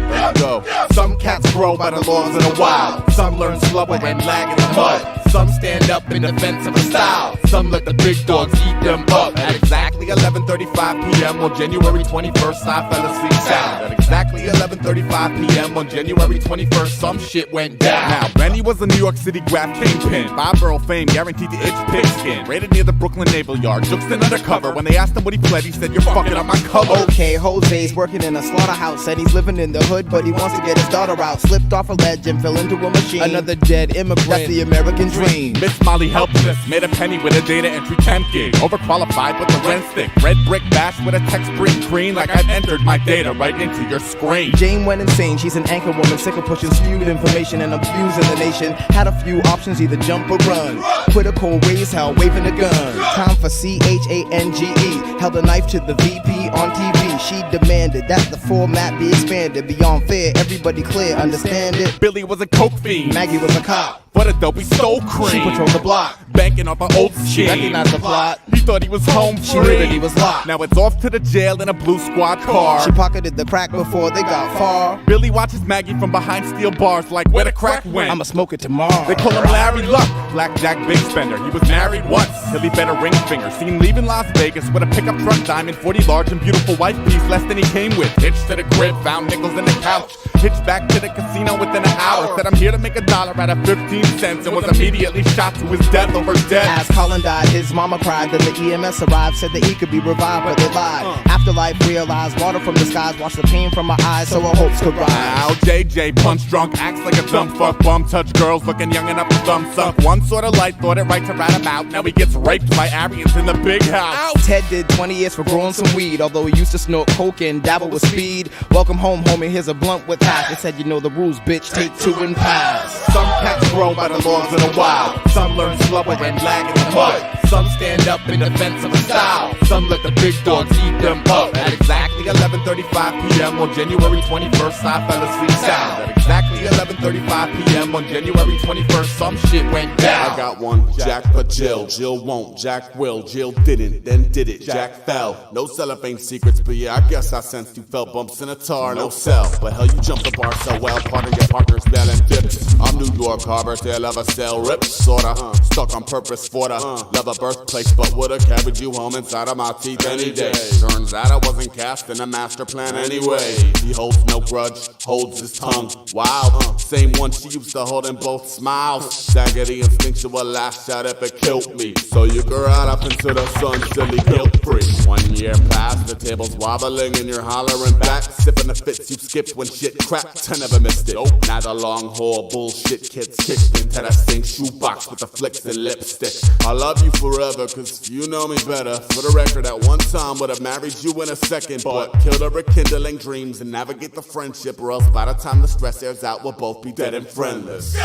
Let's go. Some cats grow by the laws of the wild. Some learn slower and lag in the mud. Some stand up in defense of a style. Some let the big dogs eat them up. At exactly 11:35 p.m. on January 21st, I fell asleep sound. At exactly 11:35 p.m. on January 21st, some shit went down. Now, Benny was a New York City graph kingpin. 5-borough fame guaranteed to itch pigskin. Raided near the Brooklyn Naval Yard. Jookston undercover. When they asked him what he pled, he said, "You're fucking up my color." Okay, Jose's working in a slaughterhouse. Said he's living in the hood, but he wants to get his daughter out. Slipped off a ledge and fell into a machine. Another dead immigrant. That's the American dream. Miss Molly helpless, made a penny with a data entry temp gig. Overqualified with the rent stick. Red brick bash with a text print green, like I've entered my data right into your screen. Jane went insane, she's an anchor woman, sick of pushing skewed information and abusing the nation. Had a few options, either jump or run. Quit a cold raise hell, waving a gun. Time for CHANGE. Held a knife to the VP on TV. She demanded that the format be expanded beyond fair. Everybody clear, understand it. Billy was a coke fiend. Maggie was a cop. What a dope, he stole cream. She patrolled the block, banking off an old She recognized the plot. He thought he was home free. She knew that he was locked. Now it's off to the jail in a blue squad car. She pocketed the crack before they got far. Billy watches Maggie from behind steel bars like where the crack went. I'ma smoke it tomorrow. They call him Larry Luck, blackjack big spender. He was married once till he bet a ring finger. Seen leaving Las Vegas with a pickup truck diamond, 40 large and beautiful wife piece, less than he came with. Hitched to the crib, found nickels in the couch. Hitched back to the casino within an hour. Said I'm here to make $1 out of 15 cents and was immediately shot to his death over dead. As Colin died, his mama cried. Then the EMS arrived, said that he could be revived, but they lied. Afterlife realized water from the skies washed the pain from my eyes, so our hopes could rise. Now JJ, punch drunk, acts like a dumb fuck. Bum touch girls, looking young enough to thumb suck. One sort of light, thought it right to rat him out. Now he gets raped by Aryans in the big house. Ted did 20 years for growing some weed, although he used to snort coke and dabble with speed. Welcome home, homie, here's a blunt with hash. They said, you know the rules, bitch, take 2 and pass. Some cats grow by the laws of the wild. Some learn slower and lag in the mud. Some stand up in defense of a style. Some let the big dogs eat them up. At exactly 11:35 p.m. on January 21st, I fell asleep sound. At exactly 11:35 p.m. on January 21st, some shit went down. I got one, Jack but Jill. Jill won't, Jack will. Jill didn't, then did it. Jack fell. No cellophane secrets, but yeah, I guess I sensed you felt bumps in a tar. No cell, but hell, you jumped the bar so well. Part of your partner's bell and dipped. I'm New York Harbor, tale of a cell rip, sorta. Stuck on purpose for the love a birthplace, but would've carried you home inside of my teeth any day. Turns out I wasn't cast in a mass master plan anyway. He holds no grudge, holds his tongue. Wow, same one she used to hold in both smiles. Daggedy instinctual lash out if it killed me. So you go right up into the sun, silly guilt free. 1 year passed, the table's wobbling and you're hollering back, sipping the fits you skipped when shit cracked. I never missed it. Now the long haul bullshit gets kicked into the sink shoebox with the flicks and lipstick. I love you forever, cause you know me better. For the record, at one time would have married you in a second, but killed her rekindling dreams and navigate the friendship, or else by the time the stress airs out, we'll both be dead and friendless.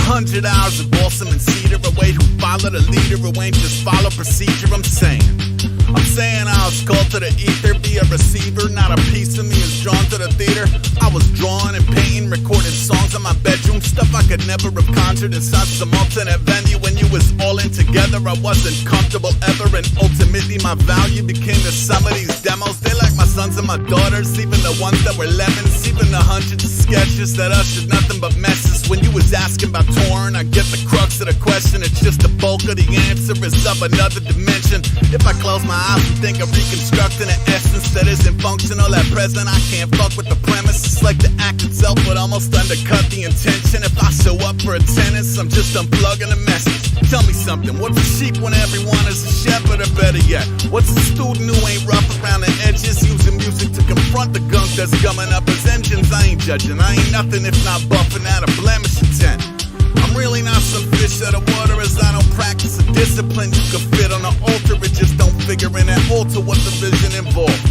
$100 of balsam and cedar away, who follow the leader who ain't just follow procedure. I'm saying I was called to the ether, be a receiver, not a piece of me is drawn to the theater. I was drawing and painting, recording songs in my bedroom, stuff I could never have conjured inside some alternate venue. When you was all in together, I wasn't comfortable ever, and ultimately my value became the sum of these demos. They like my sons and my daughters, even the ones that were lemons, even the hundreds of sketches that ushered nothing but messes. When you was asking about touring, I get the crux of the question. It's just the bulk of the answer is of another dimension. If I close my eyes and think of reconstructing an essence that isn't functional at present, I can't fuck with the premise. It's like the act itself would almost undercut the intention. If I show up for attendance, I'm just unplugging the message. Tell me something, what's a sheep when everyone is a shepherd? Or better yet, what's a student who ain't rough around the edges, using music to confront the gunk that's gumming up his engines? I ain't judging, I ain't nothing if not buffing out a blemish intent. I'm really not some fish out of water, as I don't practice a discipline you can fit on an altar. It just don't figure in that altar what the vision involved.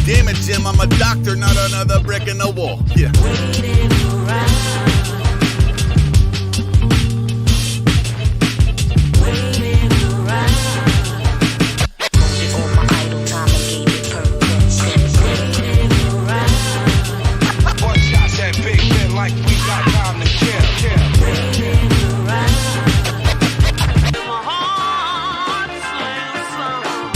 Damn it, Jim, I'm a doctor, not another brick in the wall. Yeah. Waiting around.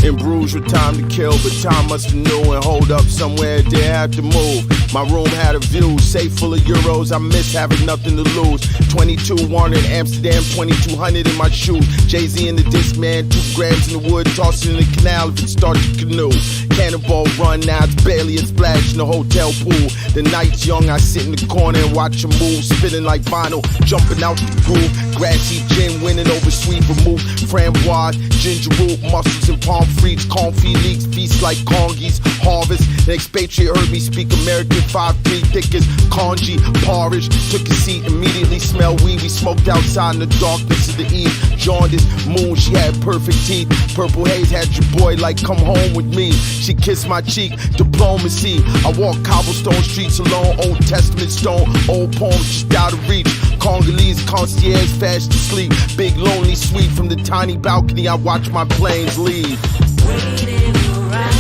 In Bruges with time to kill, but time must have knew and hold up somewhere they had to move. My room had a view, safe full of euros, I miss having nothing to lose. 22 wanted Amsterdam, 2200 in my shoes. Jay-Z in the disc man, 2 grams in the wood, toss it in the canal if it starts to canoe. Cannonball run, now it's barely a splash in the hotel pool. The night's young, I sit in the corner and watch them move, spinning like vinyl, jumping out the groove. Grassy gin winning over sweet vermouth, framboise, ginger root, mussels and palm frites, confit leaks, feast like congies, harvest. The expatriate heard me speak American 5-3 thick as congee, porridge. Took a seat, immediately smelled weed. We smoked outside in the darkness of the eve. Jaundice, moon, she had perfect teeth. Purple haze had your boy like come home with me. She kissed my cheek, diplomacy. I walk cobblestone streets alone, Old Testament stone, old poems just out of reach. Congolese concierge fast to sleep. Big lonely suite from the tiny balcony. I watch my planes leave. Waiting around.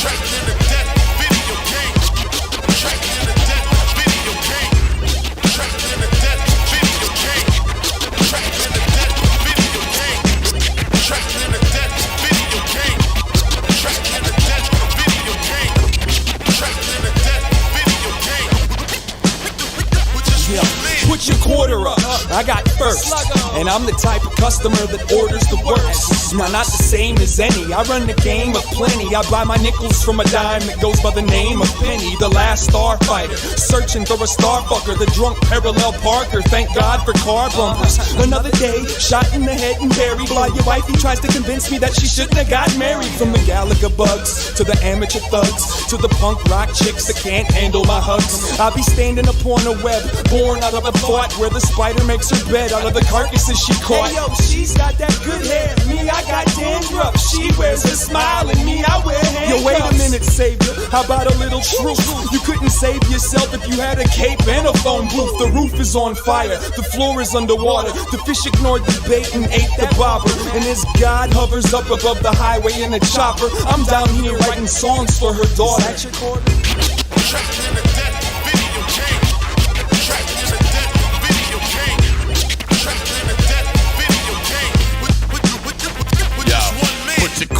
Trapping in the first. And I'm the type of customer that orders the worst. Now not the same as any, I run the game of plenty. I buy my nickels from a dime that goes by the name of Penny. The last starfighter, searching for a starfucker. The drunk parallel parker, thank God for car bumpers. Another day, shot in the head and buried. While your wifey tries to convince me that she shouldn't have got married. From the Gallagher bugs, to the amateur thugs, to the punk rock chicks that can't handle my hugs. I'll be standing upon a web, born out of a thought, where the spider makes her bed out of the carcasses she caught. Hey yo, she's got that good hair, me I got dandruff. She wears a smile and me I wear handcuffs. Yo, wait a minute, savior, how about a little truth? You couldn't save yourself if you had a cape and a phone booth. The roof is on fire, the floor is underwater. The fish ignored the bait and ate the bobber. And as God hovers up above the highway in a chopper, I'm down here writing songs for her daughter. Is that your quarter?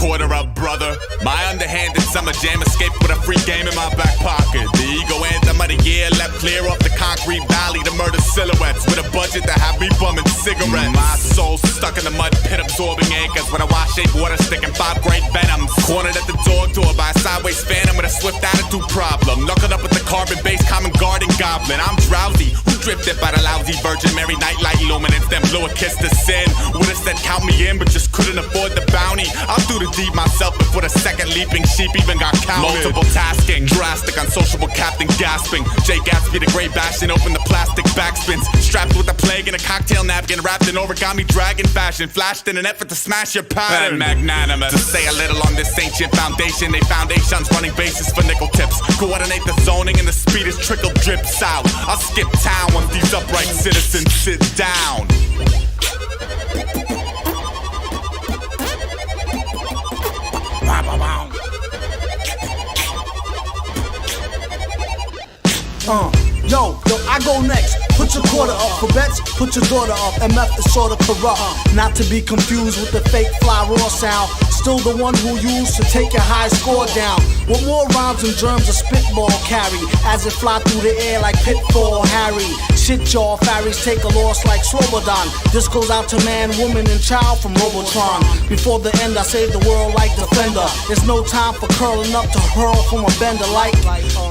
Quarter up, brother. My underhanded summer jam escaped with a free game in my back pocket. The ego anthem of the year left clear off the concrete valley to murder silhouettes with a budget to have me bumming cigarettes. My soul stuck in the mud pit, absorbing anchors with a wash-shaped water stick and 5 great venoms. Cornered at the dog door by a sideways phantom with a swift attitude problem. Knuckled up with the carbon-based common garden goblin. I'm drowsy. Who drifted by the lousy Virgin Mary nightlight luminance, then blew a kiss to sin? Would've said count me in, but just couldn't afford the bounty. I'll do the deed myself before the second leaping sheep even got counted. Multiple tasking, drastic, unsociable captain gasping. Jay Gatsby the great bashing, open the plastic backspins. Strapped with a plague and a cocktail napkin, wrapped in origami dragon fashion. Flashed in an effort to smash your pattern. Magnanimous to say a little on this ancient foundation. They foundations running bases for nickel tips. Coordinate the zoning and the speed is trickle drips out. I'll skip town once these upright citizens sit down. Yo, I go next. Put your quarter up for bets, put your daughter up. MF is sorta corrupt, not to be confused with the fake fly raw sound. Still the one who used to take your high score down. With more rhymes and germs a spitball carry, as it fly through the air like Pitfall Harry. Shit y'all, fairies take a loss like Swobodan. This goes out to man, woman, and child from Robotron. Before the end, I save the world like Defender. There's no time for curling up to hurl from a bender like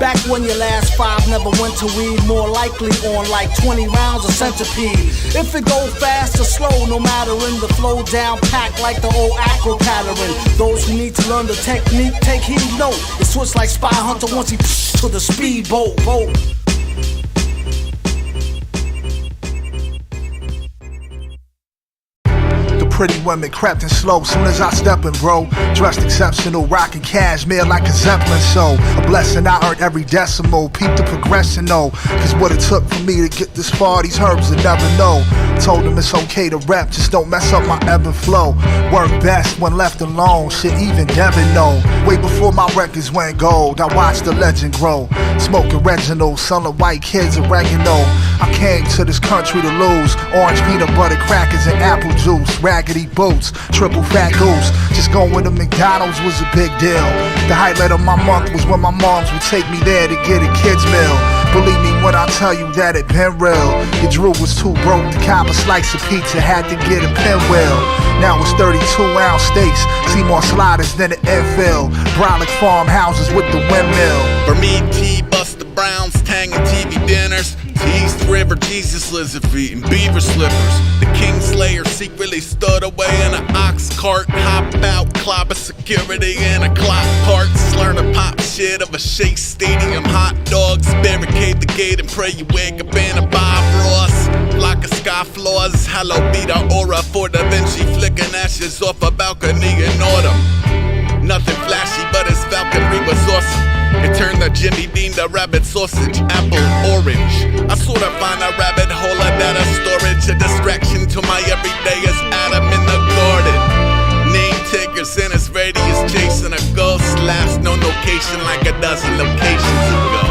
back when your last 5 never went to weed. More likely on like 20 rounds of centipede. If it go fast or slow, no matter in the flow, down packed like the old acro pattern. Those who need to learn the technique, take heed, note. It switch like Spy Hunter once he to the speedboat. Pretty women crept in slow soon as I step in, bro. Dressed exceptional, rocking cashmere like a Zeppelin. So a blessing I earned every decimal. Peep the progression, though, cause what it took for me to get this far, these herbs would never know. Told them it's okay to rap, just don't mess up my ebb and flow. Work best when left alone, shit even Devin know. Way before my records went gold, I watched the legend grow. Smoking Reginald, selling white kids oregano. I came to this country to lose. Orange peanut butter crackers and apple juice. Raggedy boots, triple fat goose. Just going to McDonald's was a big deal. The highlight of my month was when my moms would take me there to get a kid's meal. Believe me when I tell you that it been real. Your Drew was too broke to cop a slice of pizza, had to get a pinwheel. Now it's 32-ounce steaks, see more sliders than an infield. Brolic farmhouses with the windmill. For me, T, Buster Brown's, Tang and TV dinners. East River, Jesus lizard feet and beaver slippers. The Kingslayer secretly stood away in an ox cart. Hop out, clobber security in a clock cart. Slurn a pop shit of a Shea Stadium hot dogs. Barricade the gate and pray you wake up in a Bob Ross. Block of sky floors, hello be the aura for Da Vinci. Flicking ashes off a balcony in autumn. Nothing flashy, but his falconry was awesome. It turned the Jimmy Bean to rabbit sausage, apple, orange. I sorta find a rabbit hole of data storage. A distraction to my everyday is Adam in the garden. Name takers in his radius chasing a ghost. Last known location like a dozen locations ago.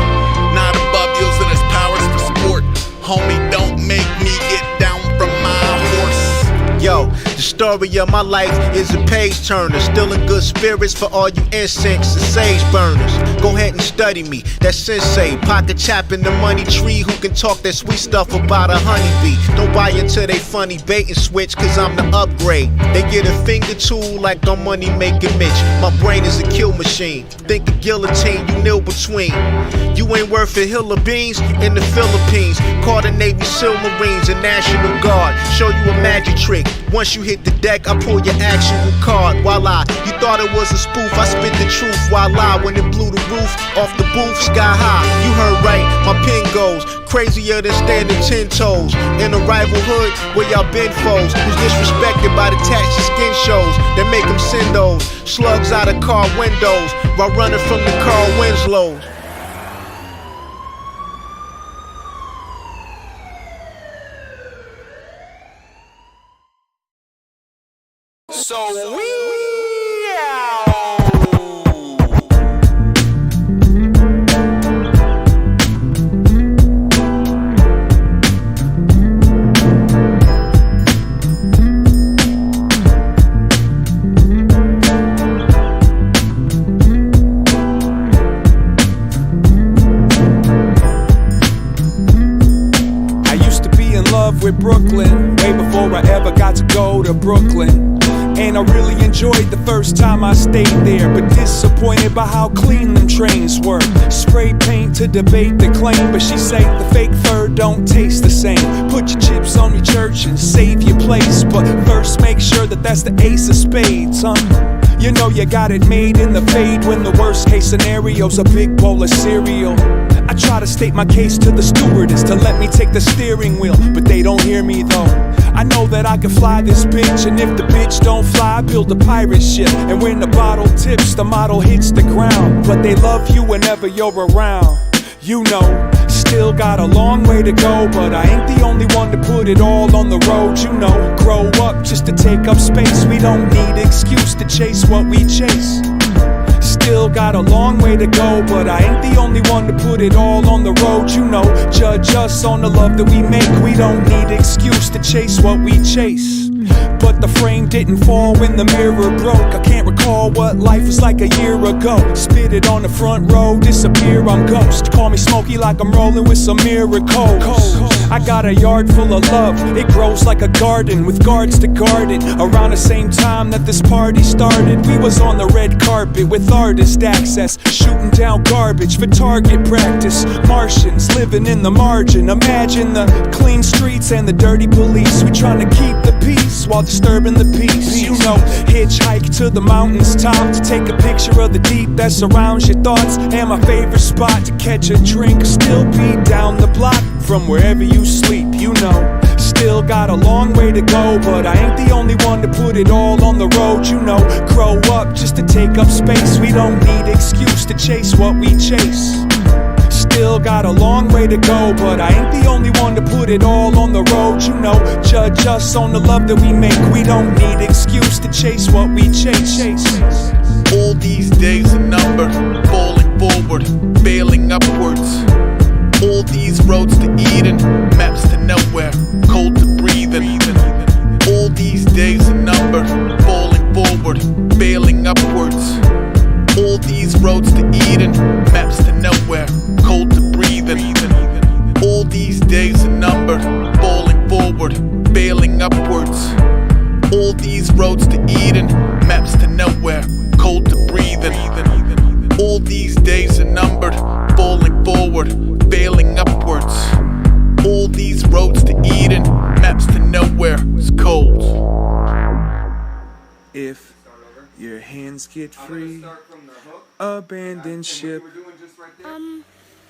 Not above using his powers for sport. Homie, don't make me get down from my horse. Yo, The story of my life is a page turner. Still in good spirits for all you incense and sage burners. Go ahead and study me, that sensei. Pocket chapping the money tree who can talk that sweet stuff about a honeybee. Don't buy into they funny bait and switch, cause I'm the upgrade. They get a finger tool like I'm money making Mitch. My brain is a kill machine. Think a guillotine, you kneel between. You ain't worth a hill of beans in the Philippines. Call the Navy SEAL Marines and National Guard. Show you a magic trick. Once you hit the deck, I pull your actual card. Voila, you thought it was a spoof, I spit the truth. Voila, when it blew the roof off the booth, sky high. You heard right, my pen goes crazier than standing 10 toes. In a rival hood where y'all been foes, who's disrespected by the taxi skin shows that make them send those slugs out of car windows while running from the Carl Winslows. So we with Brooklyn, way before I ever got to go to Brooklyn. And I really enjoyed the first time I stayed there, but disappointed by how clean them trains were. Spray paint to debate the claim, but she say the fake fur don't taste the same. Put your chips on your church and save your place, but first make sure that that's the ace of spades, huh? You know you got it made in the fade when the worst case scenario's a big bowl of cereal. I try to state my case to the stewardess to let me take the steering wheel, but they don't hear me though. I know that I can fly this bitch, and if the bitch don't fly, I build a pirate ship. And when the bottle tips, the model hits the ground. But they love you whenever you're around. You know, still got a long way to go, but I ain't the only one to put it all on the road. You know, grow up just to take up space. We don't need excuse to chase what we chase. Still got a long way to go, but I ain't the only one to put it all on the road. You know, judge us on the love that we make. We don't need excuse to chase what we chase. But the frame didn't fall when the mirror broke. I can't recall what life was like a year ago. Spit it on the front row, disappear, I'm ghost. Call me Smokey like I'm rolling with some miracles. I got a yard full of love, it grows like a garden with guards to guard it. Around the same time that this party started, we was on the red carpet with artist access, shooting down garbage for target practice. Martians living in the margin, imagine the clean streets and the dirty police. We trying to keep the peace while disturbing the peace. You know, hitchhike to the mountain's top to take a picture of the deep that surrounds your thoughts. And my favorite spot to catch a drink still be down the block from wherever you sleep. You know, still got a long way to go, but I ain't the only one to put it all on the road. You know, grow up just to take up space. We don't need excuse to chase what we chase. Still got a long way to go, but I ain't the only one to put it all on the road. You know, judge us on the love that we make. We don't need excuse to chase what we chase. All these days a number, falling forward, failing upwards. All these roads to Eden, maps to nowhere, cold to breathe in. All these days a number, falling forward, failing upwards. All these roads to Eden, maps to nowhere, cold to breathe in. All these days a number, falling forward, failing upwards. All these roads to Eden, maps to nowhere, cold to breathe in. All these days are numbered, falling forward, failing upwards. All these roads to Eden, maps to nowhere, is cold. If your hands get free, abandon ship.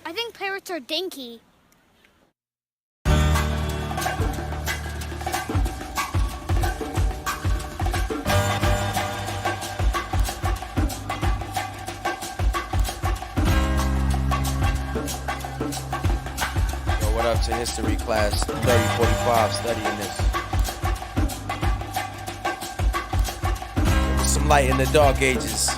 I think pirates are dinky. What up to history class 3045 studying this. With some light in the dark ages.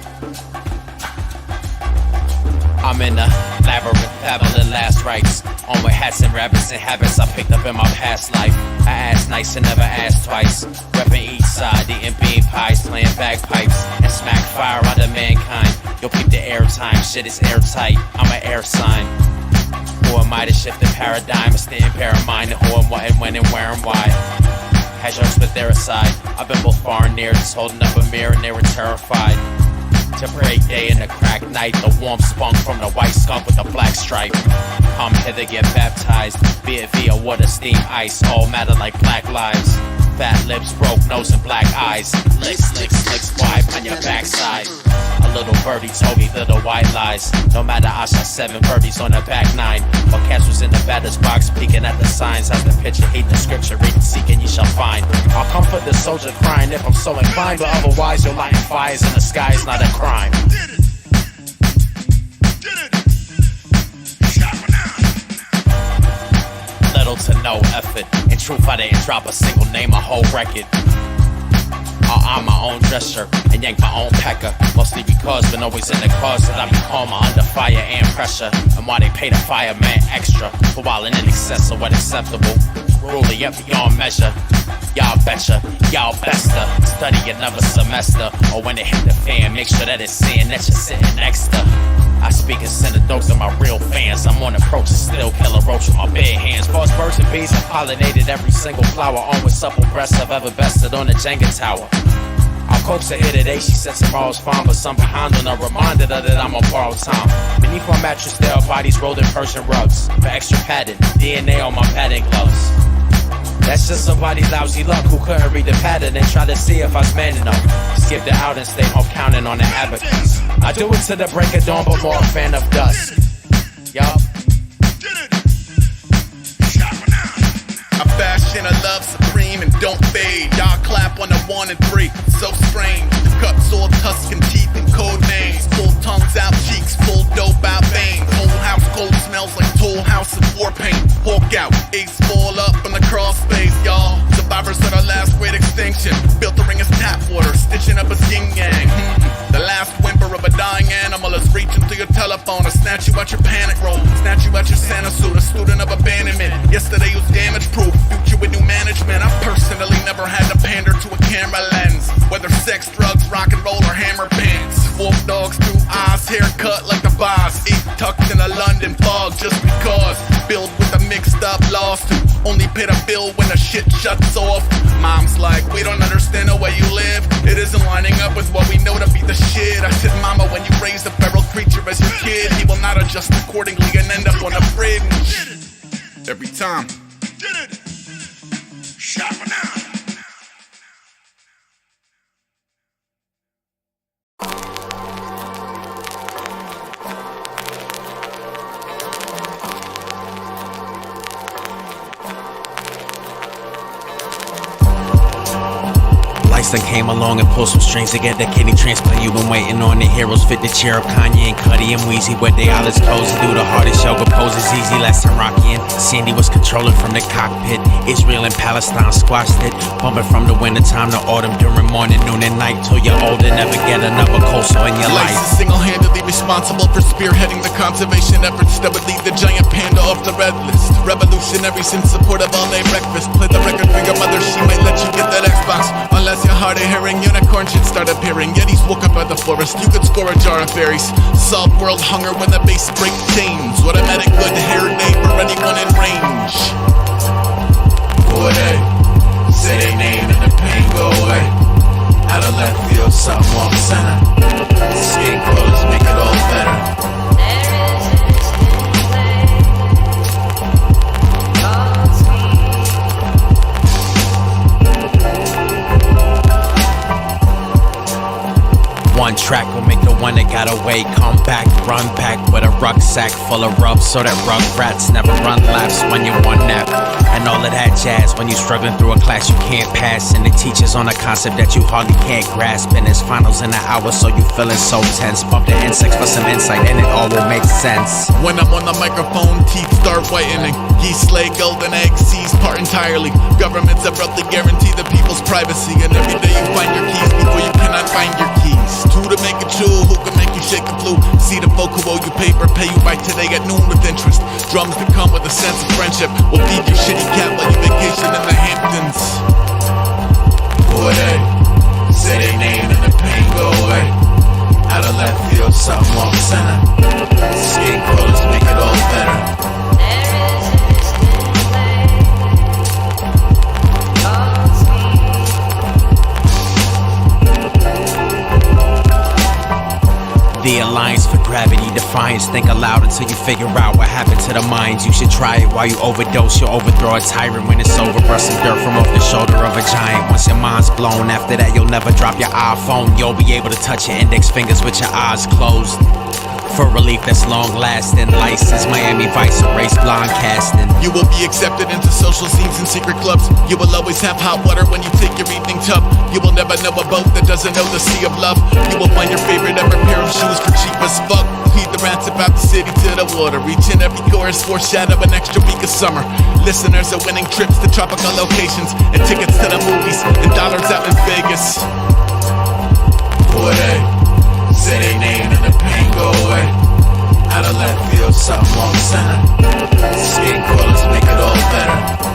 I'm in the labyrinth, babbling last rites. On with hats and rabbits and habits I picked up in my past life. I asked nice and never asked twice. Reppin' each side, eating bean pies, playing bagpipes, and smack fire out of mankind. You'll keep the airtime, shit is airtight. I'm an air sign. Who am I to shift the paradigm? I stay in pair of mind. Who and what and when and where and why. Has yours split their aside. I've been both far and near, just holding up a mirror and they were terrified. To break day in the crack night, the warm spunk from the white skunk with the black stripe. Come hither, get baptized, be it via water, steam, ice, all matter like black lives. Fat lips, broke nose, and black eyes. Licks, licks, licks, wipe on your backside. A little birdie told me little white lies. No matter, I shot 7 birdies on the back 9. While Cash was in the batter's box, peeking at the signs. As the picture, hate the scripture, read and seek and you shall find. I'll comfort the soldier crying if I'm so inclined. But otherwise, you're lighting fires in the sky is not a crime. Little to no effort. In truth, I didn't drop a single name, a whole record. I'm my own dress shirt and yank my own pecker. Mostly because, but always in the cause that I be calm under fire and pressure. And why they pay the fireman extra for while in excess of what acceptable. Ruler yet beyond measure. Y'all betcha, y'all besta study another semester. Or when it hit the fan, make sure that it's saying that you're sitting next to. I speak and send those to my real fans. I'm on approach and still kill a roach with my bare hands. False birds and bees have pollinated every single flower. On with supple breasts I've ever bested on the Jenga tower. I'll coax her here today, she said tomorrow's fine. But some behind on a reminder that I'm on borrowed time. Beneath my mattress there are bodies rolled in Persian rugs. For extra padding, DNA on my padding gloves. That's just somebody lousy luck who couldn't read the pattern and try to see if I was man enough. Skip the out and stay home counting on the abacus. I do it to the break of dawn, but more a fan of dusk. Yup. I fashion a love supreme and don't fade. Y'all clap on the 1 and 3, so strange. Cuts all Tuscan teeth and code names. Full tongues out cheeks, full dope out veins. Whole house cold smells like Toll House and war paint. Walk out, ace fall up on the crawl space, y'all. Survivors of the last great extinction. Built the ring as tap water, stitching up a yin yang. The last whimper of a dying animal is reaching through your telephone to snatch you out your panic roll, snatch you out your Santa suit, a student of abandonment. Yesterday was damage proof, future with new management. I personally never had to pander to a camera lens. Whether sex, drugs, rock and roll, or hammer pants. Wolf dogs, 2 eyes, haircut like the boss. 8 tucked in a London fog just because. Build with a mixed up lawsuit. Only pay the bill when the shit shuts off. Mom's like, we don't understand the way you live. It isn't lining up with what we know to be the shit. I said, mama, when you raise a feral creature as your kid, he will not adjust accordingly and end up on a fringe. Every time. Shot for now. Then came along and pulled some strings to get that kidney transplant you've been waiting on. The heroes fit the chair of Kanye and Cudi and Weezy, wet their eyelids closed and do the hardest yoga poses easy. Last time Rocky and Sandy was controlling from the cockpit. Israel and Palestine squashed it, bumping from the wintertime to autumn during morning, noon and night till you're old and never get another coastal in your life. Life is single-handedly responsible for spearheading the conservation efforts that would lead the giant panda off the red list. Revolutionaries in support of all-day breakfast. Play the record for your mother, she might let you get that Xbox. Unless you're hard of hearing, unicorns should start appearing. Yetis woke up at the forest, you could score a jar of fairies. Solve world hunger when the bass break chains. Automatic good hair day for anyone in range. Boy, they say their name and the pain go away. Out of left field, something off center. Skin crawlers make it all better. One track will make the one that got away come back, run back with a rucksack full of rubs so that rug rats never run laps when you one nap. And all of that jazz when you struggling through a class you can't pass, and the teacher's on a concept that you hardly can't grasp, and it's finals in an hour so you feeling so tense. Bump the insects for some insight and it all will make sense. When I'm on the microphone, teeth start whitening. Geese lay golden eggs, seas part entirely. Governments abruptly guarantee the people's privacy, and every day you find your keys before you cannot find your keys. 2 to make it true, who can make you shake the flu? See the folk who owe you paper, pay you by today at noon with interest. drums that come with a sense of friendship will feed your shitty cat while you vacation in the Hamptons. Boy, they say their name and the pain go away. Out of left field, something off center. Skate crawlers make it all better. The Alliance for Gravity Defiance. Think aloud until you figure out what happened to the minds. You should try it while you overdose. You'll overthrow a tyrant when it's over. Brush some dirt from off the shoulder of a giant. Once your mind's blown, after that you'll never drop your iPhone. You'll be able to touch your index fingers with your eyes closed. For relief that's long lasting. License, Miami Vice, erase blind casting. You will be accepted into social scenes and secret clubs. You will always have hot water when you take your evening tub. You will never know a boat that doesn't know the sea of love. You will find your favorite ever pair of shoes for cheap as fuck. Feed the rats about the city to the water. Reach in every chorus, foreshadow an extra week of summer. Listeners are winning trips to tropical locations and tickets to the movies and dollars out in Vegas. Boy, they say their name and the pain go away. Out of left field, something off center. Skate crawlers make it all better.